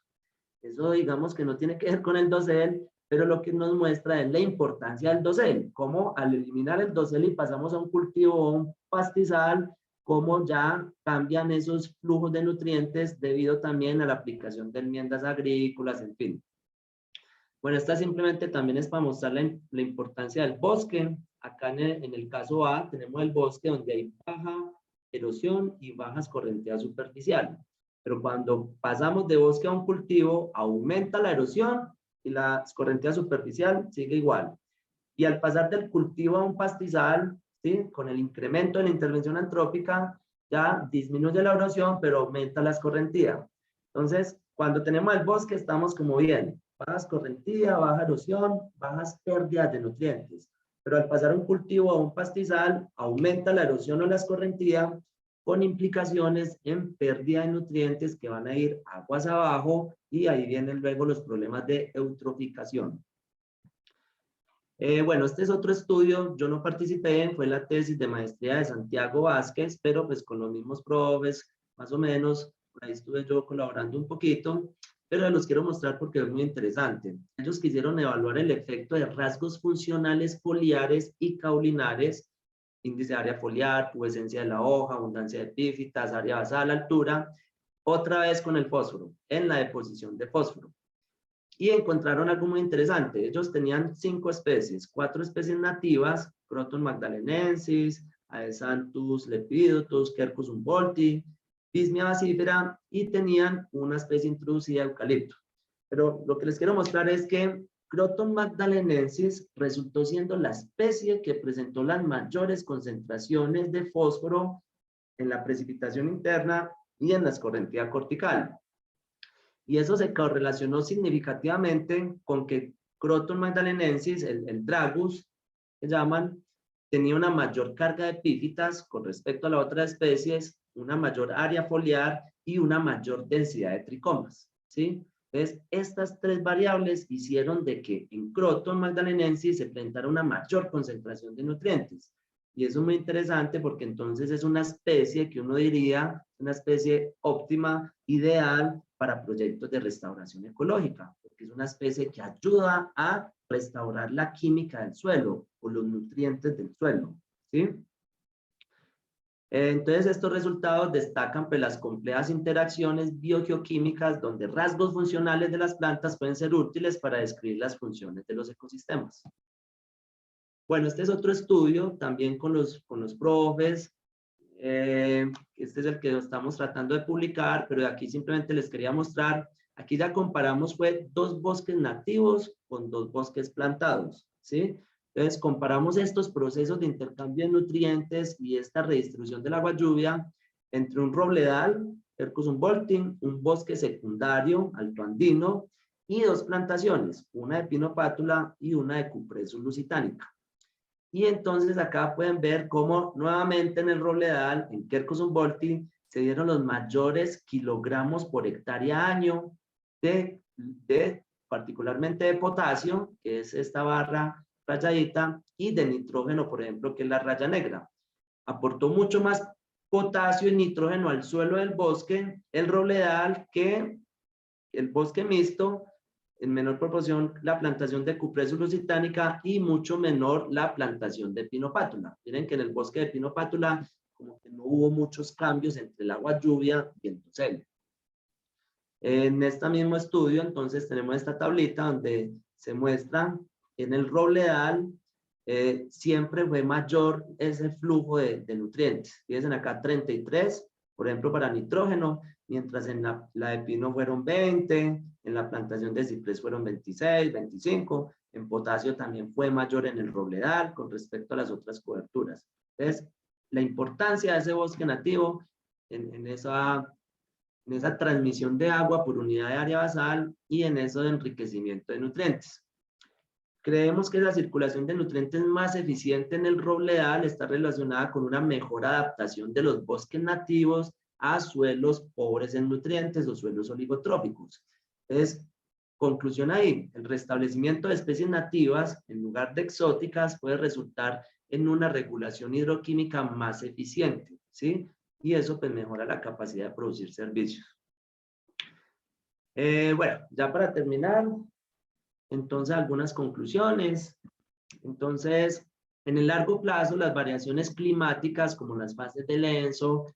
Eso digamos que no tiene que ver con el dosel, pero lo que nos muestra es la importancia del dosel, cómo al eliminar el dosel y pasamos a un cultivo o un pastizal, cómo ya cambian esos flujos de nutrientes debido también a la aplicación de enmiendas agrícolas, en fin. Bueno, esta simplemente también es para mostrar la importancia del bosque. Acá en el caso A tenemos el bosque donde hay baja erosión y baja escorrentía superficial. Pero cuando pasamos de bosque a un cultivo, aumenta la erosión y la escorrentía superficial sigue igual. Y al pasar del cultivo a un pastizal, ¿sí? Con el incremento de la intervención antrópica, ya disminuye la erosión, pero aumenta la escorrentía. Entonces, cuando tenemos el bosque, estamos como bien. Baja escorrentía, baja erosión, bajas pérdidas de nutrientes. Pero al pasar un cultivo a un pastizal, aumenta la erosión o la escorrentía, con implicaciones en pérdida de nutrientes que van a ir aguas abajo, y ahí vienen luego los problemas de eutroficación. Bueno, este es otro estudio, yo no participé, fue la tesis de maestría de Santiago Vázquez, pero pues con los mismos profes, más o menos, por ahí estuve yo colaborando un poquito, pero los quiero mostrar porque es muy interesante. Ellos quisieron evaluar el efecto de rasgos funcionales foliares y caulinares, índice de área foliar, pubescencia de la hoja, abundancia de epífitas, área basal, altura, otra vez con el fósforo, en la deposición de fósforo. Y encontraron algo muy interesante. Ellos tenían 5 especies, 4 especies nativas, Croton magdalenensis, Aesanthus lepidotus, Quercus humboldti, Pismia basífera, y tenían una especie introducida de eucalipto. Pero lo que les quiero mostrar es que Croton magdalenensis resultó siendo la especie que presentó las mayores concentraciones de fósforo en la precipitación interna y en la escorrentía cortical. Y eso se correlacionó significativamente con que Croton magdalenensis, el Dragus, que llaman, tenía una mayor carga de epífitas con respecto a las otras especies, una mayor área foliar y una mayor densidad de tricomas, ¿sí? Entonces, estas tres variables hicieron de que en Croton magdalenensis se presentara una mayor concentración de nutrientes. Y eso es muy interesante porque entonces es una especie que uno diría, una especie óptima, ideal para proyectos de restauración ecológica, porque es una especie que ayuda a restaurar la química del suelo o los nutrientes del suelo, ¿sí? Entonces, estos resultados destacan pues, las complejas interacciones biogeoquímicas donde rasgos funcionales de las plantas pueden ser útiles para describir las funciones de los ecosistemas. Bueno, este es otro estudio también con los profes. Este es el que estamos tratando de publicar, pero aquí simplemente les quería mostrar. Aquí ya comparamos fue 2 bosques nativos con 2 bosques plantados, ¿sí? Entonces, comparamos estos procesos de intercambio de nutrientes y esta redistribución del agua lluvia entre un robledal, Quercus humboldti, un bosque secundario altoandino y 2 plantaciones, una de Pinopátula y una de Cupressus lusitanica. Y entonces acá pueden ver cómo nuevamente en el robledal, en Quercus humboldti, se dieron los mayores kilogramos por hectárea año de particularmente de potasio, que es esta barra rayadita, y de nitrógeno, por ejemplo, que es la raya negra. Aportó mucho más potasio y nitrógeno al suelo del bosque, el robledal, que el bosque mixto, en menor proporción la plantación de Cupressus lusitanica y mucho menor la plantación de Pinopátula. Miren que en el bosque de Pinopátula como que no hubo muchos cambios entre el agua lluvia y el endosel. En este mismo estudio, entonces, tenemos esta tablita donde se muestra en el robledal siempre fue mayor ese flujo de nutrientes. Fíjense acá 33, por ejemplo, para nitrógeno, mientras en la de pino fueron 20, en la plantación de ciprés fueron 26, 25, en potasio también fue mayor en el robledal con respecto a las otras coberturas. Entonces, la importancia de ese bosque nativo en esa transmisión de agua por unidad de área basal y en eso de enriquecimiento de nutrientes. Creemos que la circulación de nutrientes más eficiente en el robledal está relacionada con una mejor adaptación de los bosques nativos a suelos pobres en nutrientes o suelos oligotróficos. Entonces, conclusión ahí, el restablecimiento de especies nativas en lugar de exóticas puede resultar en una regulación hidroquímica más eficiente, ¿sí? Y eso pues mejora la capacidad de producir servicios. Bueno, ya para terminar, entonces algunas conclusiones. Entonces, en el largo plazo, las variaciones climáticas como las fases del ENSO,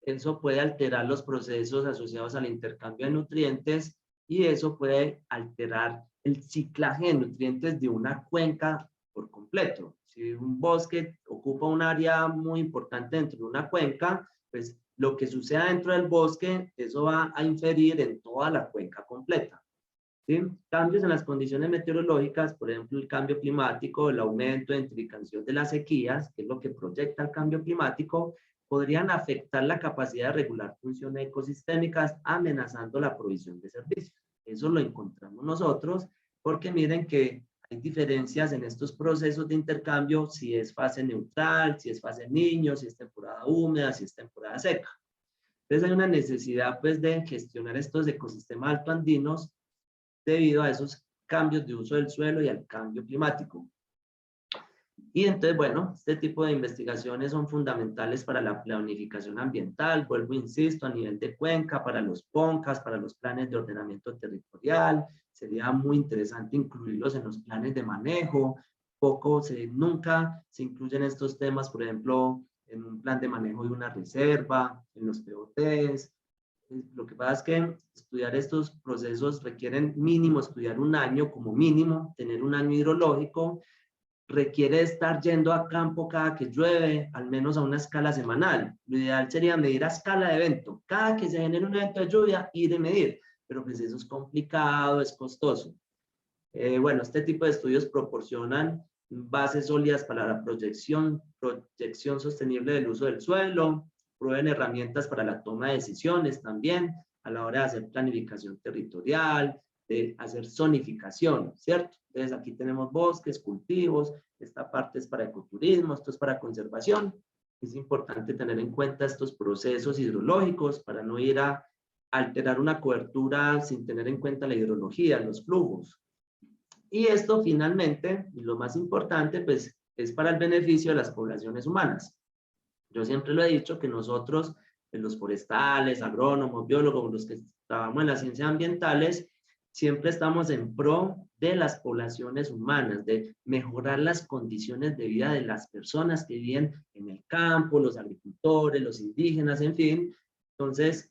eso puede alterar los procesos asociados al intercambio de nutrientes y eso puede alterar el ciclaje de nutrientes de una cuenca por completo. Si un bosque ocupa un área muy importante dentro de una cuenca, pues lo que suceda dentro del bosque, eso va a inferir en toda la cuenca completa. ¿Sí? Cambios en las condiciones meteorológicas, por ejemplo, el cambio climático, el aumento de intensificación de las sequías, que es lo que proyecta el cambio climático, podrían afectar la capacidad de regular funciones ecosistémicas, amenazando la provisión de servicios. Eso lo encontramos nosotros, porque miren que hay diferencias en estos procesos de intercambio, si es fase neutral, si es fase niño, si es temporada húmeda, si es temporada seca. Entonces hay una necesidad pues de gestionar estos ecosistemas altoandinos debido a esos cambios de uso del suelo y al cambio climático. Y entonces, bueno, este tipo de investigaciones son fundamentales para la planificación ambiental, vuelvo, insisto, a nivel de cuenca, para los PONCAS, para los planes de ordenamiento territorial. Sería muy interesante incluirlos en los planes de manejo. Nunca se incluyen estos temas, por ejemplo, en un plan de manejo de una reserva, en los POTs. Lo que pasa es que estudiar estos procesos requieren mínimo estudiar un año, como mínimo, tener un año hidrológico, requiere estar yendo a campo cada que llueve, al menos a una escala semanal. Lo ideal sería medir a escala de evento. Cada que se genere un evento de lluvia, ir a medir. Pero pues eso es complicado, es costoso. Bueno, este tipo de estudios proporcionan bases sólidas para la proyección sostenible del uso del suelo, proveen herramientas para la toma de decisiones también a la hora de hacer planificación territorial, de hacer zonificación, ¿cierto? Entonces aquí tenemos bosques, cultivos, esta parte es para ecoturismo, esto es para conservación. Es importante tener en cuenta estos procesos hidrológicos para no ir a alterar una cobertura sin tener en cuenta la hidrología, los flujos. Y esto finalmente, y lo más importante, pues es para el beneficio de las poblaciones humanas. Yo siempre lo he dicho que nosotros, los forestales, agrónomos, biólogos, los que trabajamos en las ciencias ambientales, siempre estamos en pro de las poblaciones humanas, de mejorar las condiciones de vida de las personas que viven en el campo, los agricultores, los indígenas, en fin. Entonces,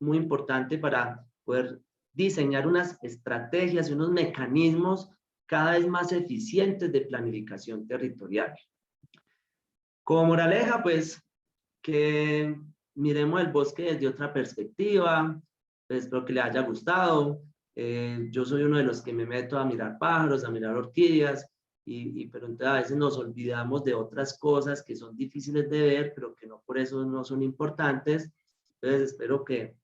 muy importante para poder diseñar unas estrategias y unos mecanismos cada vez más eficientes de planificación territorial. Como moraleja, pues, que miremos el bosque desde otra perspectiva, pues, espero que le haya gustado. Yo soy uno de los que me meto a mirar pájaros, a mirar orquídeas, pero entonces a veces nos olvidamos de otras cosas que son difíciles de ver, pero que no por eso no son importantes. Entonces espero que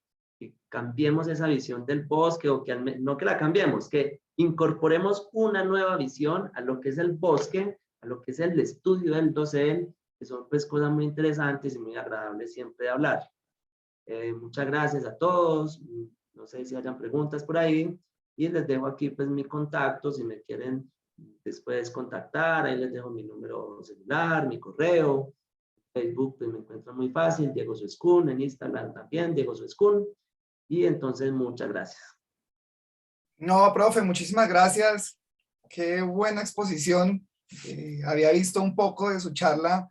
cambiemos esa visión del bosque, o que no que la cambiemos, que incorporemos una nueva visión a lo que es el bosque, a lo que es el estudio del dosel, que son pues cosas muy interesantes y muy agradables siempre de hablar. Muchas gracias a todos, no sé si hayan preguntas por ahí, y les dejo aquí pues mi contacto, si me quieren después contactar, ahí les dejo mi número celular, mi correo, Facebook pues me encuentran muy fácil, Diego Suescún, en Instagram también, Diego Suescún, y entonces muchas gracias. No, profe, muchísimas gracias. Qué buena exposición. Había visto un poco de su charla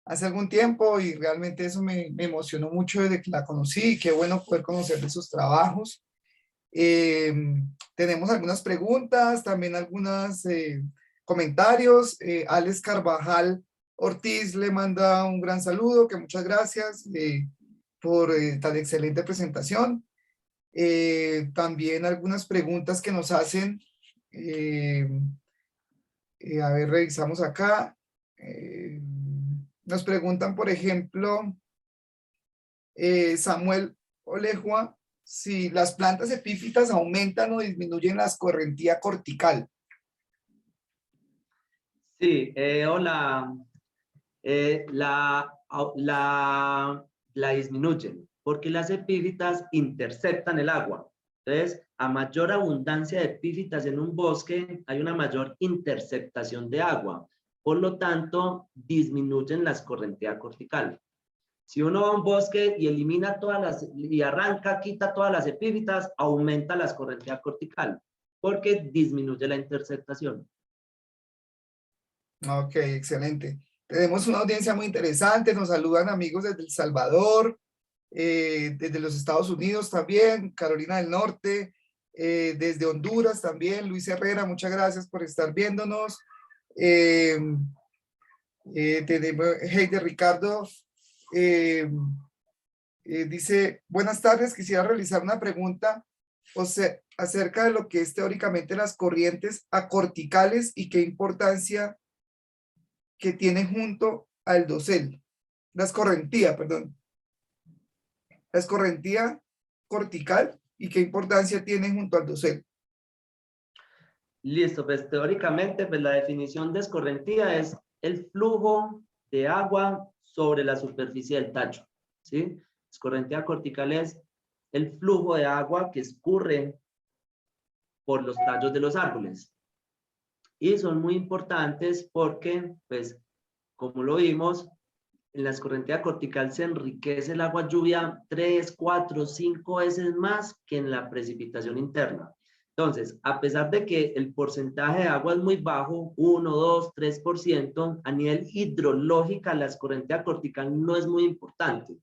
hace algún tiempo y realmente eso me emocionó mucho desde que la conocí. Qué bueno poder conocer de sus trabajos. Tenemos algunas preguntas, también algunos comentarios. Alex Carvajal Ortiz le manda un gran saludo, que muchas gracias por tan excelente presentación. También algunas preguntas que nos hacen. A ver, revisamos acá. Nos preguntan, por ejemplo, Samuel Olejua, si las plantas epífitas aumentan o disminuyen la escorrentía cortical. Sí, hola. La disminuyen, porque las epífitas interceptan el agua. Entonces, a mayor abundancia de epífitas en un bosque, hay una mayor interceptación de agua. Por lo tanto, disminuyen la escorrentía cortical. Si uno va a un bosque y elimina y arranca, quita todas las epífitas, aumenta la escorrentía cortical, porque disminuye la interceptación. Ok, excelente. Tenemos una audiencia muy interesante, nos saludan amigos desde El Salvador, desde los Estados Unidos también, Carolina del Norte, desde Honduras también, Luis Herrera, muchas gracias por estar viéndonos. Tenemos Heide Ricardo, dice, buenas tardes, quisiera realizar una pregunta acerca de lo que es teóricamente las corrientes acorticales y qué importancia que tiene junto al dosel, la escorrentía, perdón. La escorrentía cortical y qué importancia tiene junto al dosel. Listo, pues teóricamente pues la definición de escorrentía es el flujo de agua sobre la superficie del tacho, ¿sí? Escorrentía cortical es el flujo de agua que escurre por los tallos de los árboles. Y son muy importantes porque, pues, como lo vimos, en la escorrentía cortical se enriquece el agua lluvia 3, 4, 5 veces más que en la precipitación interna. Entonces, a pesar de que el porcentaje de agua es muy bajo, 1, 2, 3%, a nivel hidrológico la escorrentía cortical no es muy importante,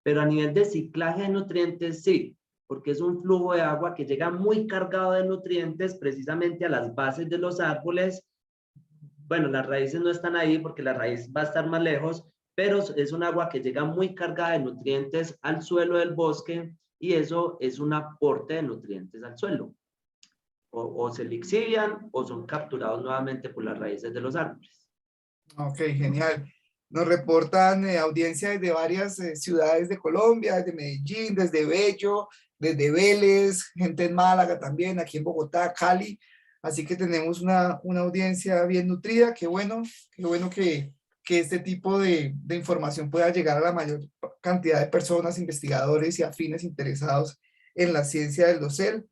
pero a nivel de ciclaje de nutrientes sí, porque es un flujo de agua que llega muy cargado de nutrientes precisamente a las bases de los árboles. Bueno, las raíces no están ahí porque la raíz va a estar más lejos, pero es un agua que llega muy cargada de nutrientes al suelo del bosque y eso es un aporte de nutrientes al suelo. o se lixivian o son capturados nuevamente por las raíces de los árboles. Ok, genial. Nos reportan audiencia desde varias ciudades de Colombia, desde Medellín, desde Bello, desde Vélez, gente en Málaga también, aquí en Bogotá, Cali. Así que tenemos una audiencia bien nutrida. Qué bueno que este tipo de información pueda llegar a la mayor cantidad de personas, investigadores y afines interesados en la ciencia del dosel.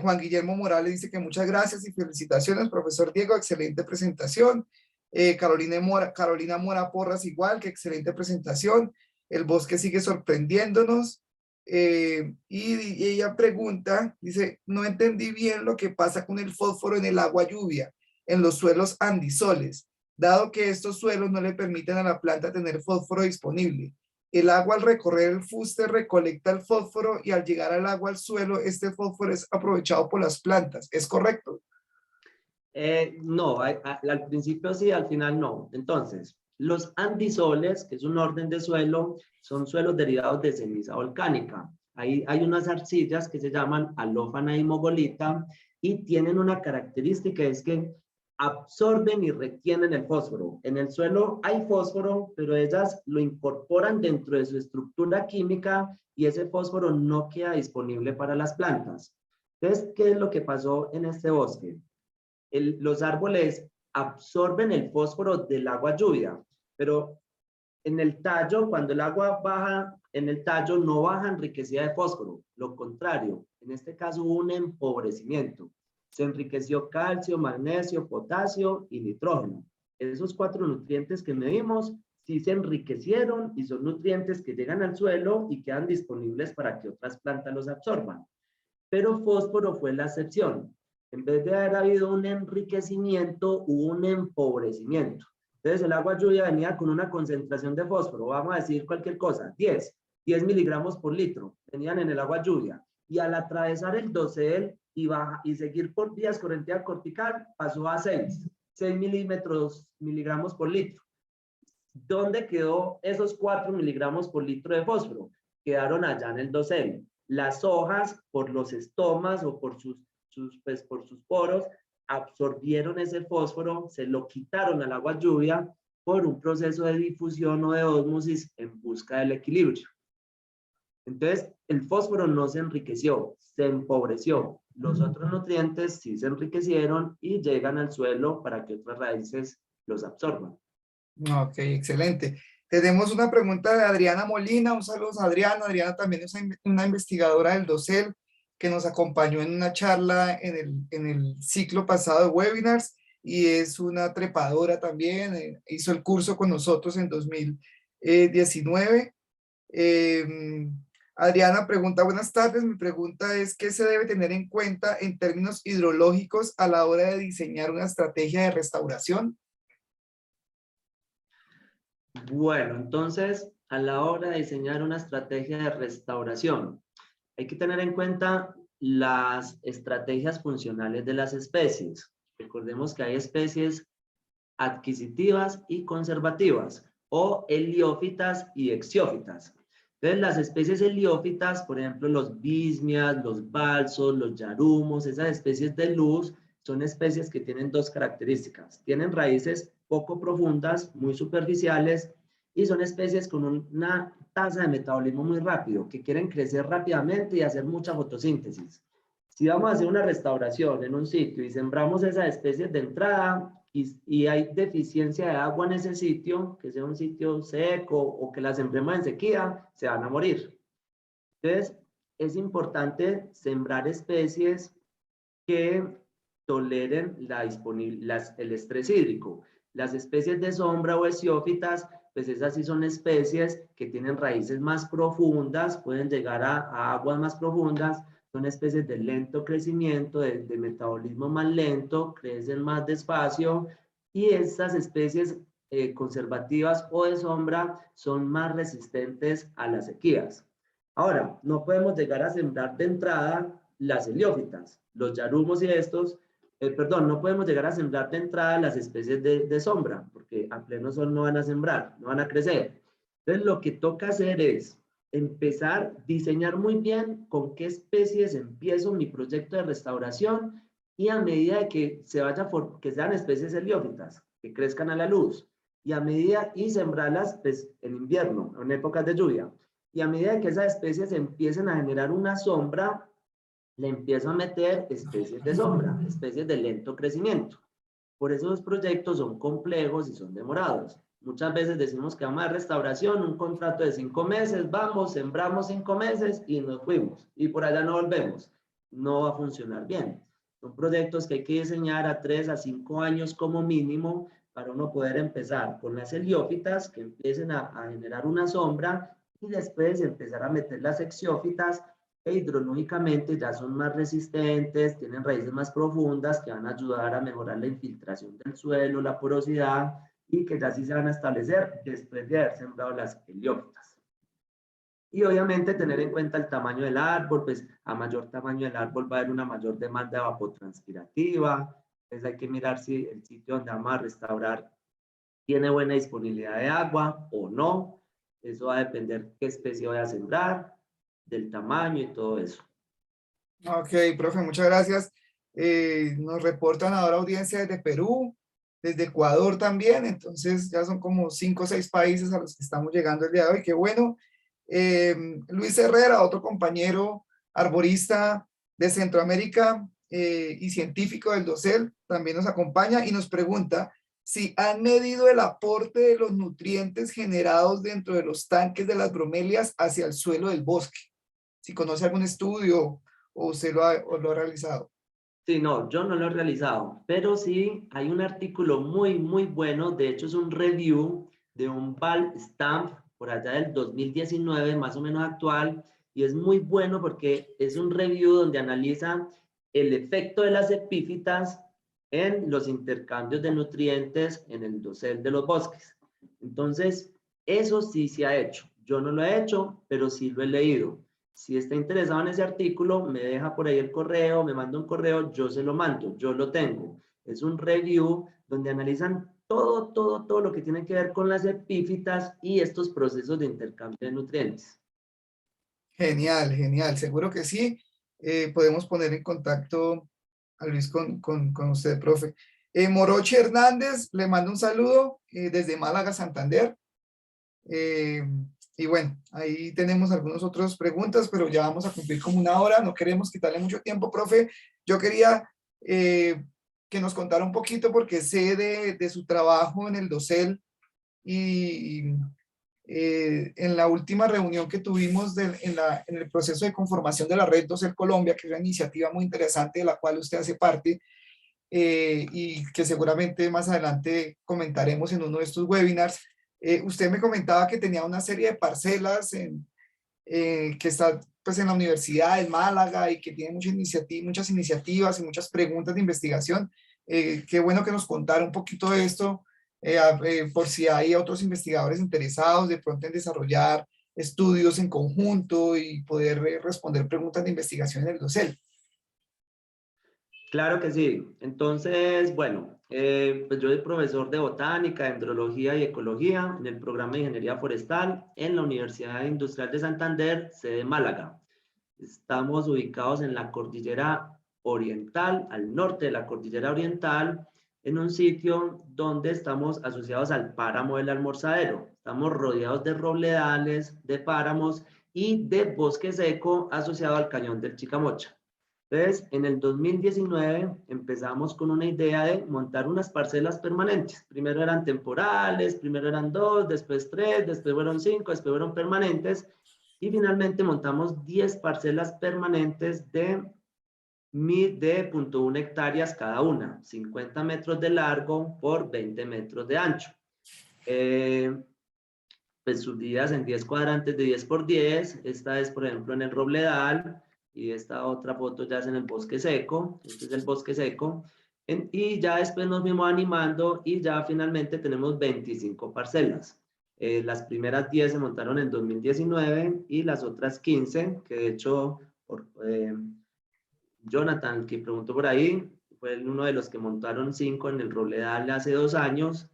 Juan Guillermo Morales dice que muchas gracias y felicitaciones, profesor Diego, excelente presentación. Carolina Mora Porras igual, que excelente presentación. El bosque sigue sorprendiéndonos. Y ella pregunta, dice, no entendí bien lo que pasa con el fósforo en el agua lluvia, en los suelos andisoles, dado que estos suelos no le permiten a la planta tener fósforo disponible. El agua al recorrer el fuste recolecta el fósforo y al llegar al agua al suelo, este fósforo es aprovechado por las plantas. ¿Es correcto? No, al principio sí, al final no. Entonces, los andisoles, que es un orden de suelo, son suelos derivados de ceniza volcánica. Ahí hay unas arcillas que se llaman alófana y mogolita y tienen una característica, es que absorben y retienen el fósforo. En el suelo hay fósforo, pero ellas lo incorporan dentro de su estructura química y ese fósforo no queda disponible para las plantas. Entonces, ¿qué es lo que pasó en este bosque? Los árboles absorben el fósforo del agua lluvia, pero en el tallo, cuando el agua baja en el tallo, no baja enriquecida de fósforo, lo contrario, en este caso hubo un empobrecimiento. Se enriqueció calcio, magnesio, potasio y nitrógeno. Esos 4 nutrientes que medimos sí se enriquecieron y son nutrientes que llegan al suelo y quedan disponibles para que otras plantas los absorban. Pero fósforo fue la excepción. En vez de haber habido un enriquecimiento, hubo un empobrecimiento. Entonces el agua lluvia venía con una concentración de fósforo, vamos a decir cualquier cosa, 10 miligramos por litro, venían en el agua lluvia. Y al atravesar el dosel y seguir por vías corriente cortical, pasó a 6 miligramos por litro. ¿Dónde quedó esos 4 miligramos por litro de fósforo? Quedaron allá en el dosel. Las hojas, por los estomas o por sus poros, absorbieron ese fósforo, se lo quitaron al agua lluvia por un proceso de difusión o de ósmosis en busca del equilibrio. Entonces, el fósforo no se enriqueció, se empobreció. Los otros nutrientes sí se enriquecieron y llegan al suelo para que otras raíces los absorban. Ok, excelente. Tenemos una pregunta de Adriana Molina. Un saludo a Adriana. Adriana también es una investigadora del dosel que nos acompañó en una charla en el ciclo pasado de webinars y es una trepadora también. Hizo el curso con nosotros en 2019. Adriana pregunta, buenas tardes. Mi pregunta es, ¿qué se debe tener en cuenta en términos hidrológicos a la hora de diseñar una estrategia de restauración? Bueno, entonces, a la hora de diseñar una estrategia de restauración, hay que tener en cuenta las estrategias funcionales de las especies. Recordemos que hay especies adquisitivas y conservativas, o heliófitas y exiófitas. Entonces, las especies heliófitas, por ejemplo, los bismias, los balsos, los yarumos, esas especies de luz, son especies que tienen 2 características. Tienen raíces poco profundas, muy superficiales, y son especies con una tasa de metabolismo muy rápido, que quieren crecer rápidamente y hacer mucha fotosíntesis. Si vamos a hacer una restauración en un sitio y sembramos esas especies de entrada y hay deficiencia de agua en ese sitio, que sea un sitio seco o que la sembremos en sequía, se van a morir. Entonces, es importante sembrar especies que toleren el estrés hídrico. Las especies de sombra o heliófitas, pues esas sí son especies que tienen raíces más profundas, pueden llegar a aguas más profundas, son especies de lento crecimiento, de metabolismo más lento, crecen más despacio y estas especies conservativas o de sombra son más resistentes a las sequías. Ahora, no podemos llegar a sembrar de entrada las heliófitas, los yarumos y estos, no podemos llegar a sembrar de entrada las especies de sombra, porque a pleno sol no van a sembrar, no van a crecer. Entonces, lo que toca hacer es empezar, diseñar muy bien con qué especies empiezo mi proyecto de restauración y a medida de que se vaya que sean especies heliófitas, que crezcan a la luz y a medida y sembrarlas pues, en invierno, en épocas de lluvia. Y a medida que esas especies empiecen a generar una sombra, le empiezo a meter especies de sombra, especies de lento crecimiento. Por eso los proyectos son complejos y son demorados. Muchas veces decimos que vamos a restauración, un contrato de 5 meses, vamos, sembramos 5 meses y nos fuimos. Y por allá no volvemos. No va a funcionar bien. Son proyectos que hay que diseñar a 3 a 5 años como mínimo para uno poder empezar con las heliófitas que empiecen a generar una sombra y después empezar a meter las exófitas e hidrológicamente ya son más resistentes, tienen raíces más profundas que van a ayudar a mejorar la infiltración del suelo, la porosidad y que ya sí se van a establecer después de haber sembrado las heliófitas. Y obviamente tener en cuenta el tamaño del árbol, pues a mayor tamaño del árbol va a haber una mayor demanda evapotranspirativa, entonces hay que mirar si el sitio donde vamos a restaurar tiene buena disponibilidad de agua o no, eso va a depender qué especie voy a sembrar, del tamaño y todo eso. Ok, profe, muchas gracias. Nos reportan ahora audiencia desde Perú, desde Ecuador también, entonces ya son como 5 o 6 países a los que estamos llegando el día de hoy, qué bueno. Luis Herrera, otro compañero arborista de Centroamérica y científico del DOCEL, también nos acompaña y nos pregunta si han medido el aporte de los nutrientes generados dentro de los tanques de las bromelias hacia el suelo del bosque. Si conoce algún estudio o usted lo ha realizado. Sí, no, yo no lo he realizado, pero sí hay un artículo muy, muy bueno, de hecho es un review de un Val Stamp por allá del 2019, más o menos actual, y es muy bueno porque es un review donde analiza el efecto de las epífitas en los intercambios de nutrientes en el dosel de los bosques. Entonces, eso sí se ha hecho. Yo no lo he hecho, pero sí lo he leído. Si está interesado en ese artículo, me deja por ahí el correo, me manda un correo, yo se lo mando, yo lo tengo. Es un review donde analizan todo lo que tiene que ver con las epífitas y estos procesos de intercambio de nutrientes. Genial, genial. Seguro que sí. Podemos poner en contacto a Luis con usted, profe. Moroche Hernández, le mando un saludo desde Málaga, Santander. Y bueno, ahí tenemos algunas otras preguntas, pero ya vamos a cumplir como una hora. No queremos quitarle mucho tiempo, profe. Yo quería que nos contara un poquito porque sé de su trabajo en el DOCEL y en la última reunión que tuvimos en el proceso de conformación de la red DOCEL Colombia, que es una iniciativa muy interesante de la cual usted hace parte y que seguramente más adelante comentaremos en uno de estos webinars. Usted me comentaba que tenía una serie de parcelas que está pues, en la Universidad de Málaga y que tiene muchas iniciativas y muchas preguntas de investigación. Qué bueno que nos contara un poquito de esto, por si hay otros investigadores interesados de pronto en desarrollar estudios en conjunto y poder responder preguntas de investigación en el DOCEL. Claro que sí. Entonces, bueno, pues yo soy profesor de botánica, dendrología y ecología en el programa de ingeniería forestal en la Universidad Industrial de Santander, sede Málaga. Estamos ubicados en la cordillera oriental, al norte de la cordillera oriental, en un sitio donde estamos asociados al páramo del Almorzadero. Estamos rodeados de robledales, de páramos y de bosque seco asociado al cañón del Chicamocha. Entonces, en el 2019 empezamos con una idea de montar unas parcelas permanentes. Primero eran temporales, primero eran 2, después 3, después fueron 5, después fueron permanentes y finalmente montamos 10 parcelas permanentes de 0.1 hectáreas cada una, 50 metros de largo por 20 metros de ancho. Pues subdivididas en 10 cuadrantes de 10 por 10. Esta es, por ejemplo, en el Robledal y esta otra foto ya es en el bosque seco. Este es el bosque seco. Y ya después nos fuimos animando y ya finalmente tenemos 25 parcelas. Las primeras 10 se montaron en 2019 y las otras 15, que de hecho Jonathan, que preguntó por ahí, fue uno de los que montaron 5 en el Robledal hace 2 años.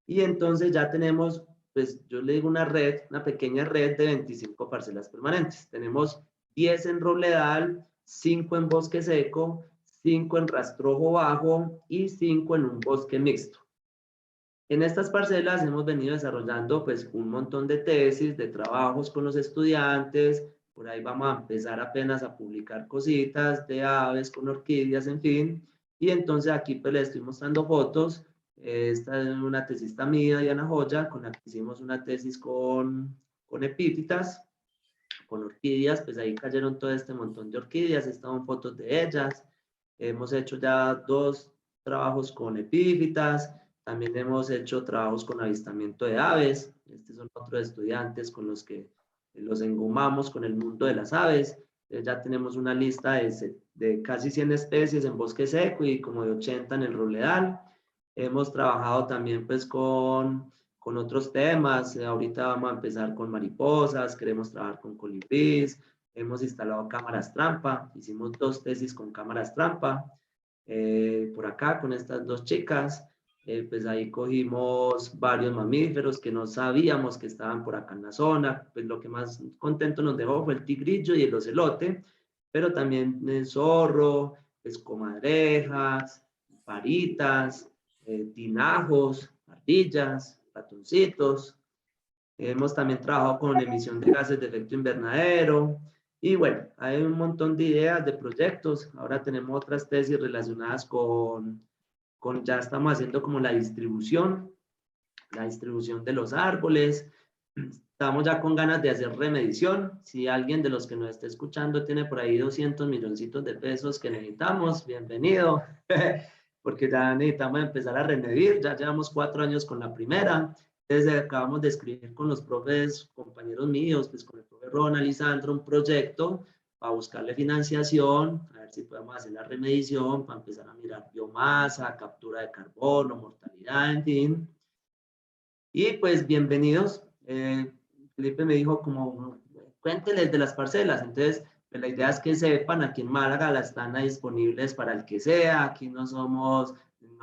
Y entonces ya tenemos pues yo le digo una red, una pequeña red de 25 parcelas permanentes. Tenemos 10 en robledal, 5 en bosque seco, 5 en rastrojo bajo y 5 en un bosque mixto. En estas parcelas hemos venido desarrollando pues un montón de tesis, de trabajos con los estudiantes. Por ahí vamos a empezar apenas a publicar cositas de aves con orquídeas, en fin. Y entonces aquí pues les estoy mostrando fotos. Esta es una tesista mía, Diana Joya, con la que hicimos una tesis con epífitas, con orquídeas. Pues ahí cayeron todo este montón de orquídeas, estaban fotos de ellas. Hemos hecho ya 2 trabajos con epífitas. También hemos hecho trabajos con avistamiento de aves. Estos son otros estudiantes con los que los engomamos con el mundo de las aves. Ya tenemos una lista de casi 100 especies en bosque seco y como de 80 en el robledal. Hemos trabajado también pues con otros temas. Ahorita vamos a empezar con mariposas, queremos trabajar con colibrís. Hemos instalado cámaras trampa. Hicimos 2 tesis con cámaras trampa. Por acá con estas 2 chicas. Pues ahí cogimos varios mamíferos que no sabíamos que estaban por acá en la zona. Pues lo que más contento nos dejó fue el tigrillo y el ocelote, pero también el zorro, pues, comadrejas, paritas, tinajos, ardillas, ratoncitos. Hemos también trabajado con emisión de gases de efecto invernadero. Y bueno, hay un montón de ideas, de proyectos. Ahora tenemos otras tesis relacionadas ya estamos haciendo como la distribución de los árboles. Estamos ya con ganas de hacer remedición. Si alguien de los que nos esté escuchando tiene por ahí 200 milloncitos de pesos que necesitamos, bienvenido, porque ya necesitamos empezar a remedir. Ya llevamos 4 años con la primera. Desde acabamos de escribir con los profes, compañeros míos, pues con el profe Ronald y Sandro, un proyecto para buscarle financiación, a ver si podemos hacer la remedición, para empezar a mirar biomasa, captura de carbono, mortalidad, en fin. Y pues bienvenidos. Felipe me dijo como, cuénteles de las parcelas. Entonces, pues la idea es que sepan, aquí en Málaga las están disponibles para el que sea. Aquí no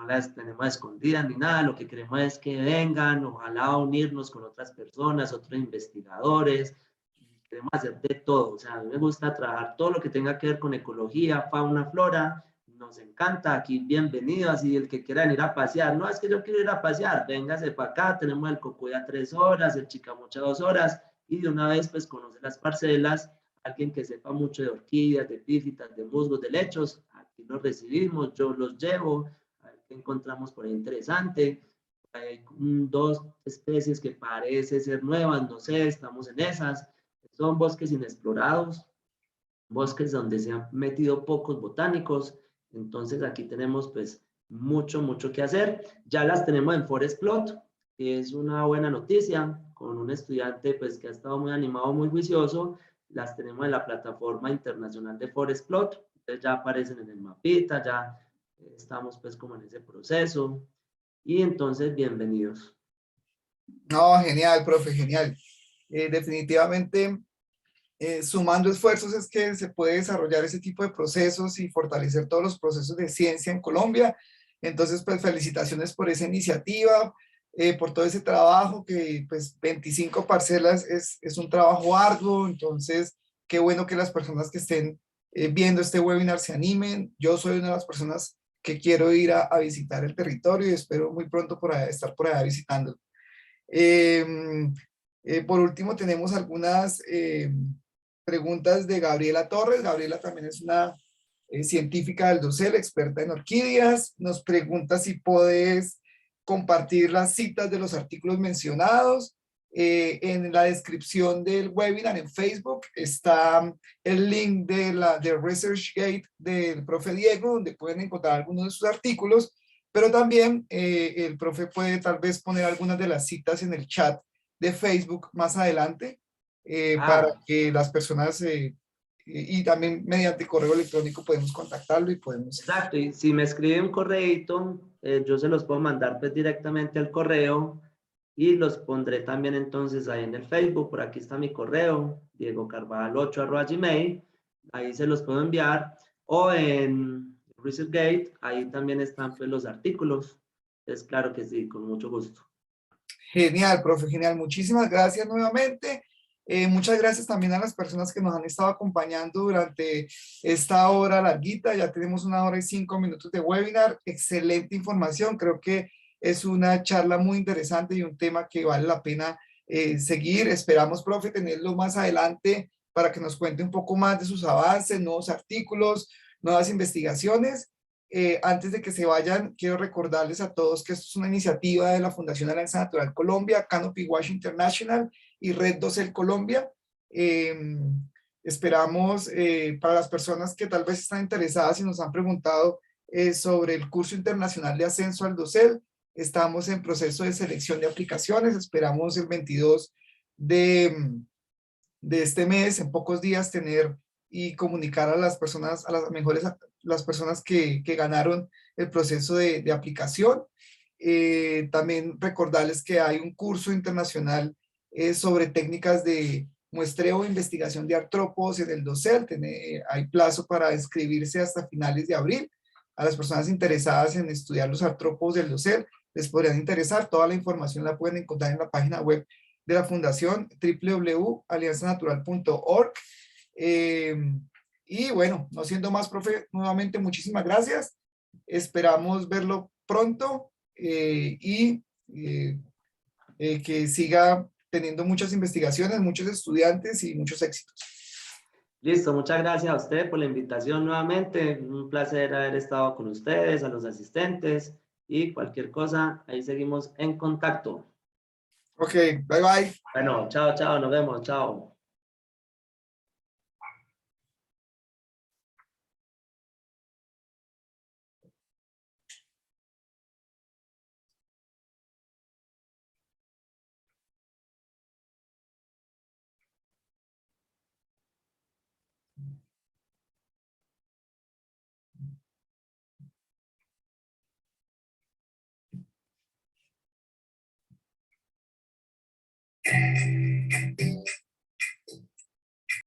las tenemos escondidas ni nada. Lo que queremos es que vengan, ojalá unirnos con otras personas, otros investigadores. Queremos hacer de todo. O sea, a mí me gusta trabajar todo lo que tenga que ver con ecología, fauna, flora. Nos encanta, aquí bienvenido, así el que quiera venir a pasear, no es que yo quiero ir a pasear, véngase para acá, tenemos el Cocuya 3 horas, el Chicamocha 2 horas, y de una vez pues conoce las parcelas, alguien que sepa mucho de orquídeas, de epífitas, de musgos, de lechos, aquí los recibimos, yo los llevo, a ver qué encontramos por ahí interesante. Hay 2 especies que parece ser nuevas, no sé, estamos en esas, son bosques inexplorados, bosques donde se han metido pocos botánicos. Entonces aquí tenemos pues mucho que hacer. Ya las tenemos en Forest Plot, que es una buena noticia, con un estudiante pues que ha estado muy animado, muy juicioso. Las tenemos en la plataforma internacional de Forest Plot. Entonces ya aparecen en el mapita, ya estamos pues como en ese proceso. Y entonces bienvenidos. No, genial, profe, genial. Definitivamente, sumando esfuerzos es que se puede desarrollar ese tipo de procesos y fortalecer todos los procesos de ciencia en Colombia. Entonces, pues felicitaciones por esa iniciativa, por todo ese trabajo que pues 25 parcelas es un trabajo arduo. Entonces, qué bueno que las personas que estén viendo este webinar se animen. Yo soy una de las personas que quiero ir a visitar el territorio y espero muy pronto estar por allá visitando. Eh, por último, tenemos algunas preguntas de Gabriela Torres. Gabriela también es una científica del dosel, experta en orquídeas. Nos pregunta si puedes compartir las citas de los artículos mencionados. En la descripción del webinar en Facebook está el link de ResearchGate del profe Diego, donde pueden encontrar algunos de sus artículos, pero también el profe puede tal vez poner algunas de las citas en el chat de Facebook más adelante para que las personas y también mediante correo electrónico podemos contactarlo y podemos... Exacto, y si me escribe un correíto, yo se los puedo mandar pues directamente al correo y los pondré también entonces ahí en el Facebook. Por aquí está mi correo, diegocarvajal8@gmail, ahí se los puedo enviar, o en ResearchGate, ahí también están pues los artículos. Es claro que sí, con mucho gusto. Genial, profe, genial. Muchísimas gracias nuevamente. Muchas gracias también a las personas que nos han estado acompañando durante esta hora larguita. Ya tenemos 1 hora y 5 minutos de webinar. Excelente información. Creo que es una charla muy interesante y un tema que vale la pena seguir. Esperamos, profe, tenerlo más adelante para que nos cuente un poco más de sus avances, nuevos artículos, nuevas investigaciones. Antes de que se vayan, quiero recordarles a todos que esto es una iniciativa de la Fundación Alianza Natural Colombia, Canopy Wash International y Red Dosel Colombia. Esperamos para las personas que tal vez están interesadas y nos han preguntado sobre el curso internacional de ascenso al Dosel, estamos en proceso de selección de aplicaciones, esperamos el 22 de este mes, en pocos días, tener y comunicar a las personas, a las mejores, las personas que ganaron el proceso de aplicación. También recordarles que hay un curso internacional sobre técnicas de muestreo e investigación de artrópodos en el Dosel. Hay plazo para inscribirse hasta finales de abril. A las personas interesadas en estudiar los artrópodos del Dosel les podrían interesar. Toda la información la pueden encontrar en la página web de la Fundación www.alianzanatural.org. Y bueno, no siendo más, profe, nuevamente muchísimas gracias. Esperamos verlo pronto y que siga teniendo muchas investigaciones, muchos estudiantes y muchos éxitos. Listo, muchas gracias a usted por la invitación nuevamente. Un placer haber estado con ustedes, a los asistentes y cualquier cosa, ahí seguimos en contacto. Ok, bye bye. Bueno, chao, chao, nos vemos, chao.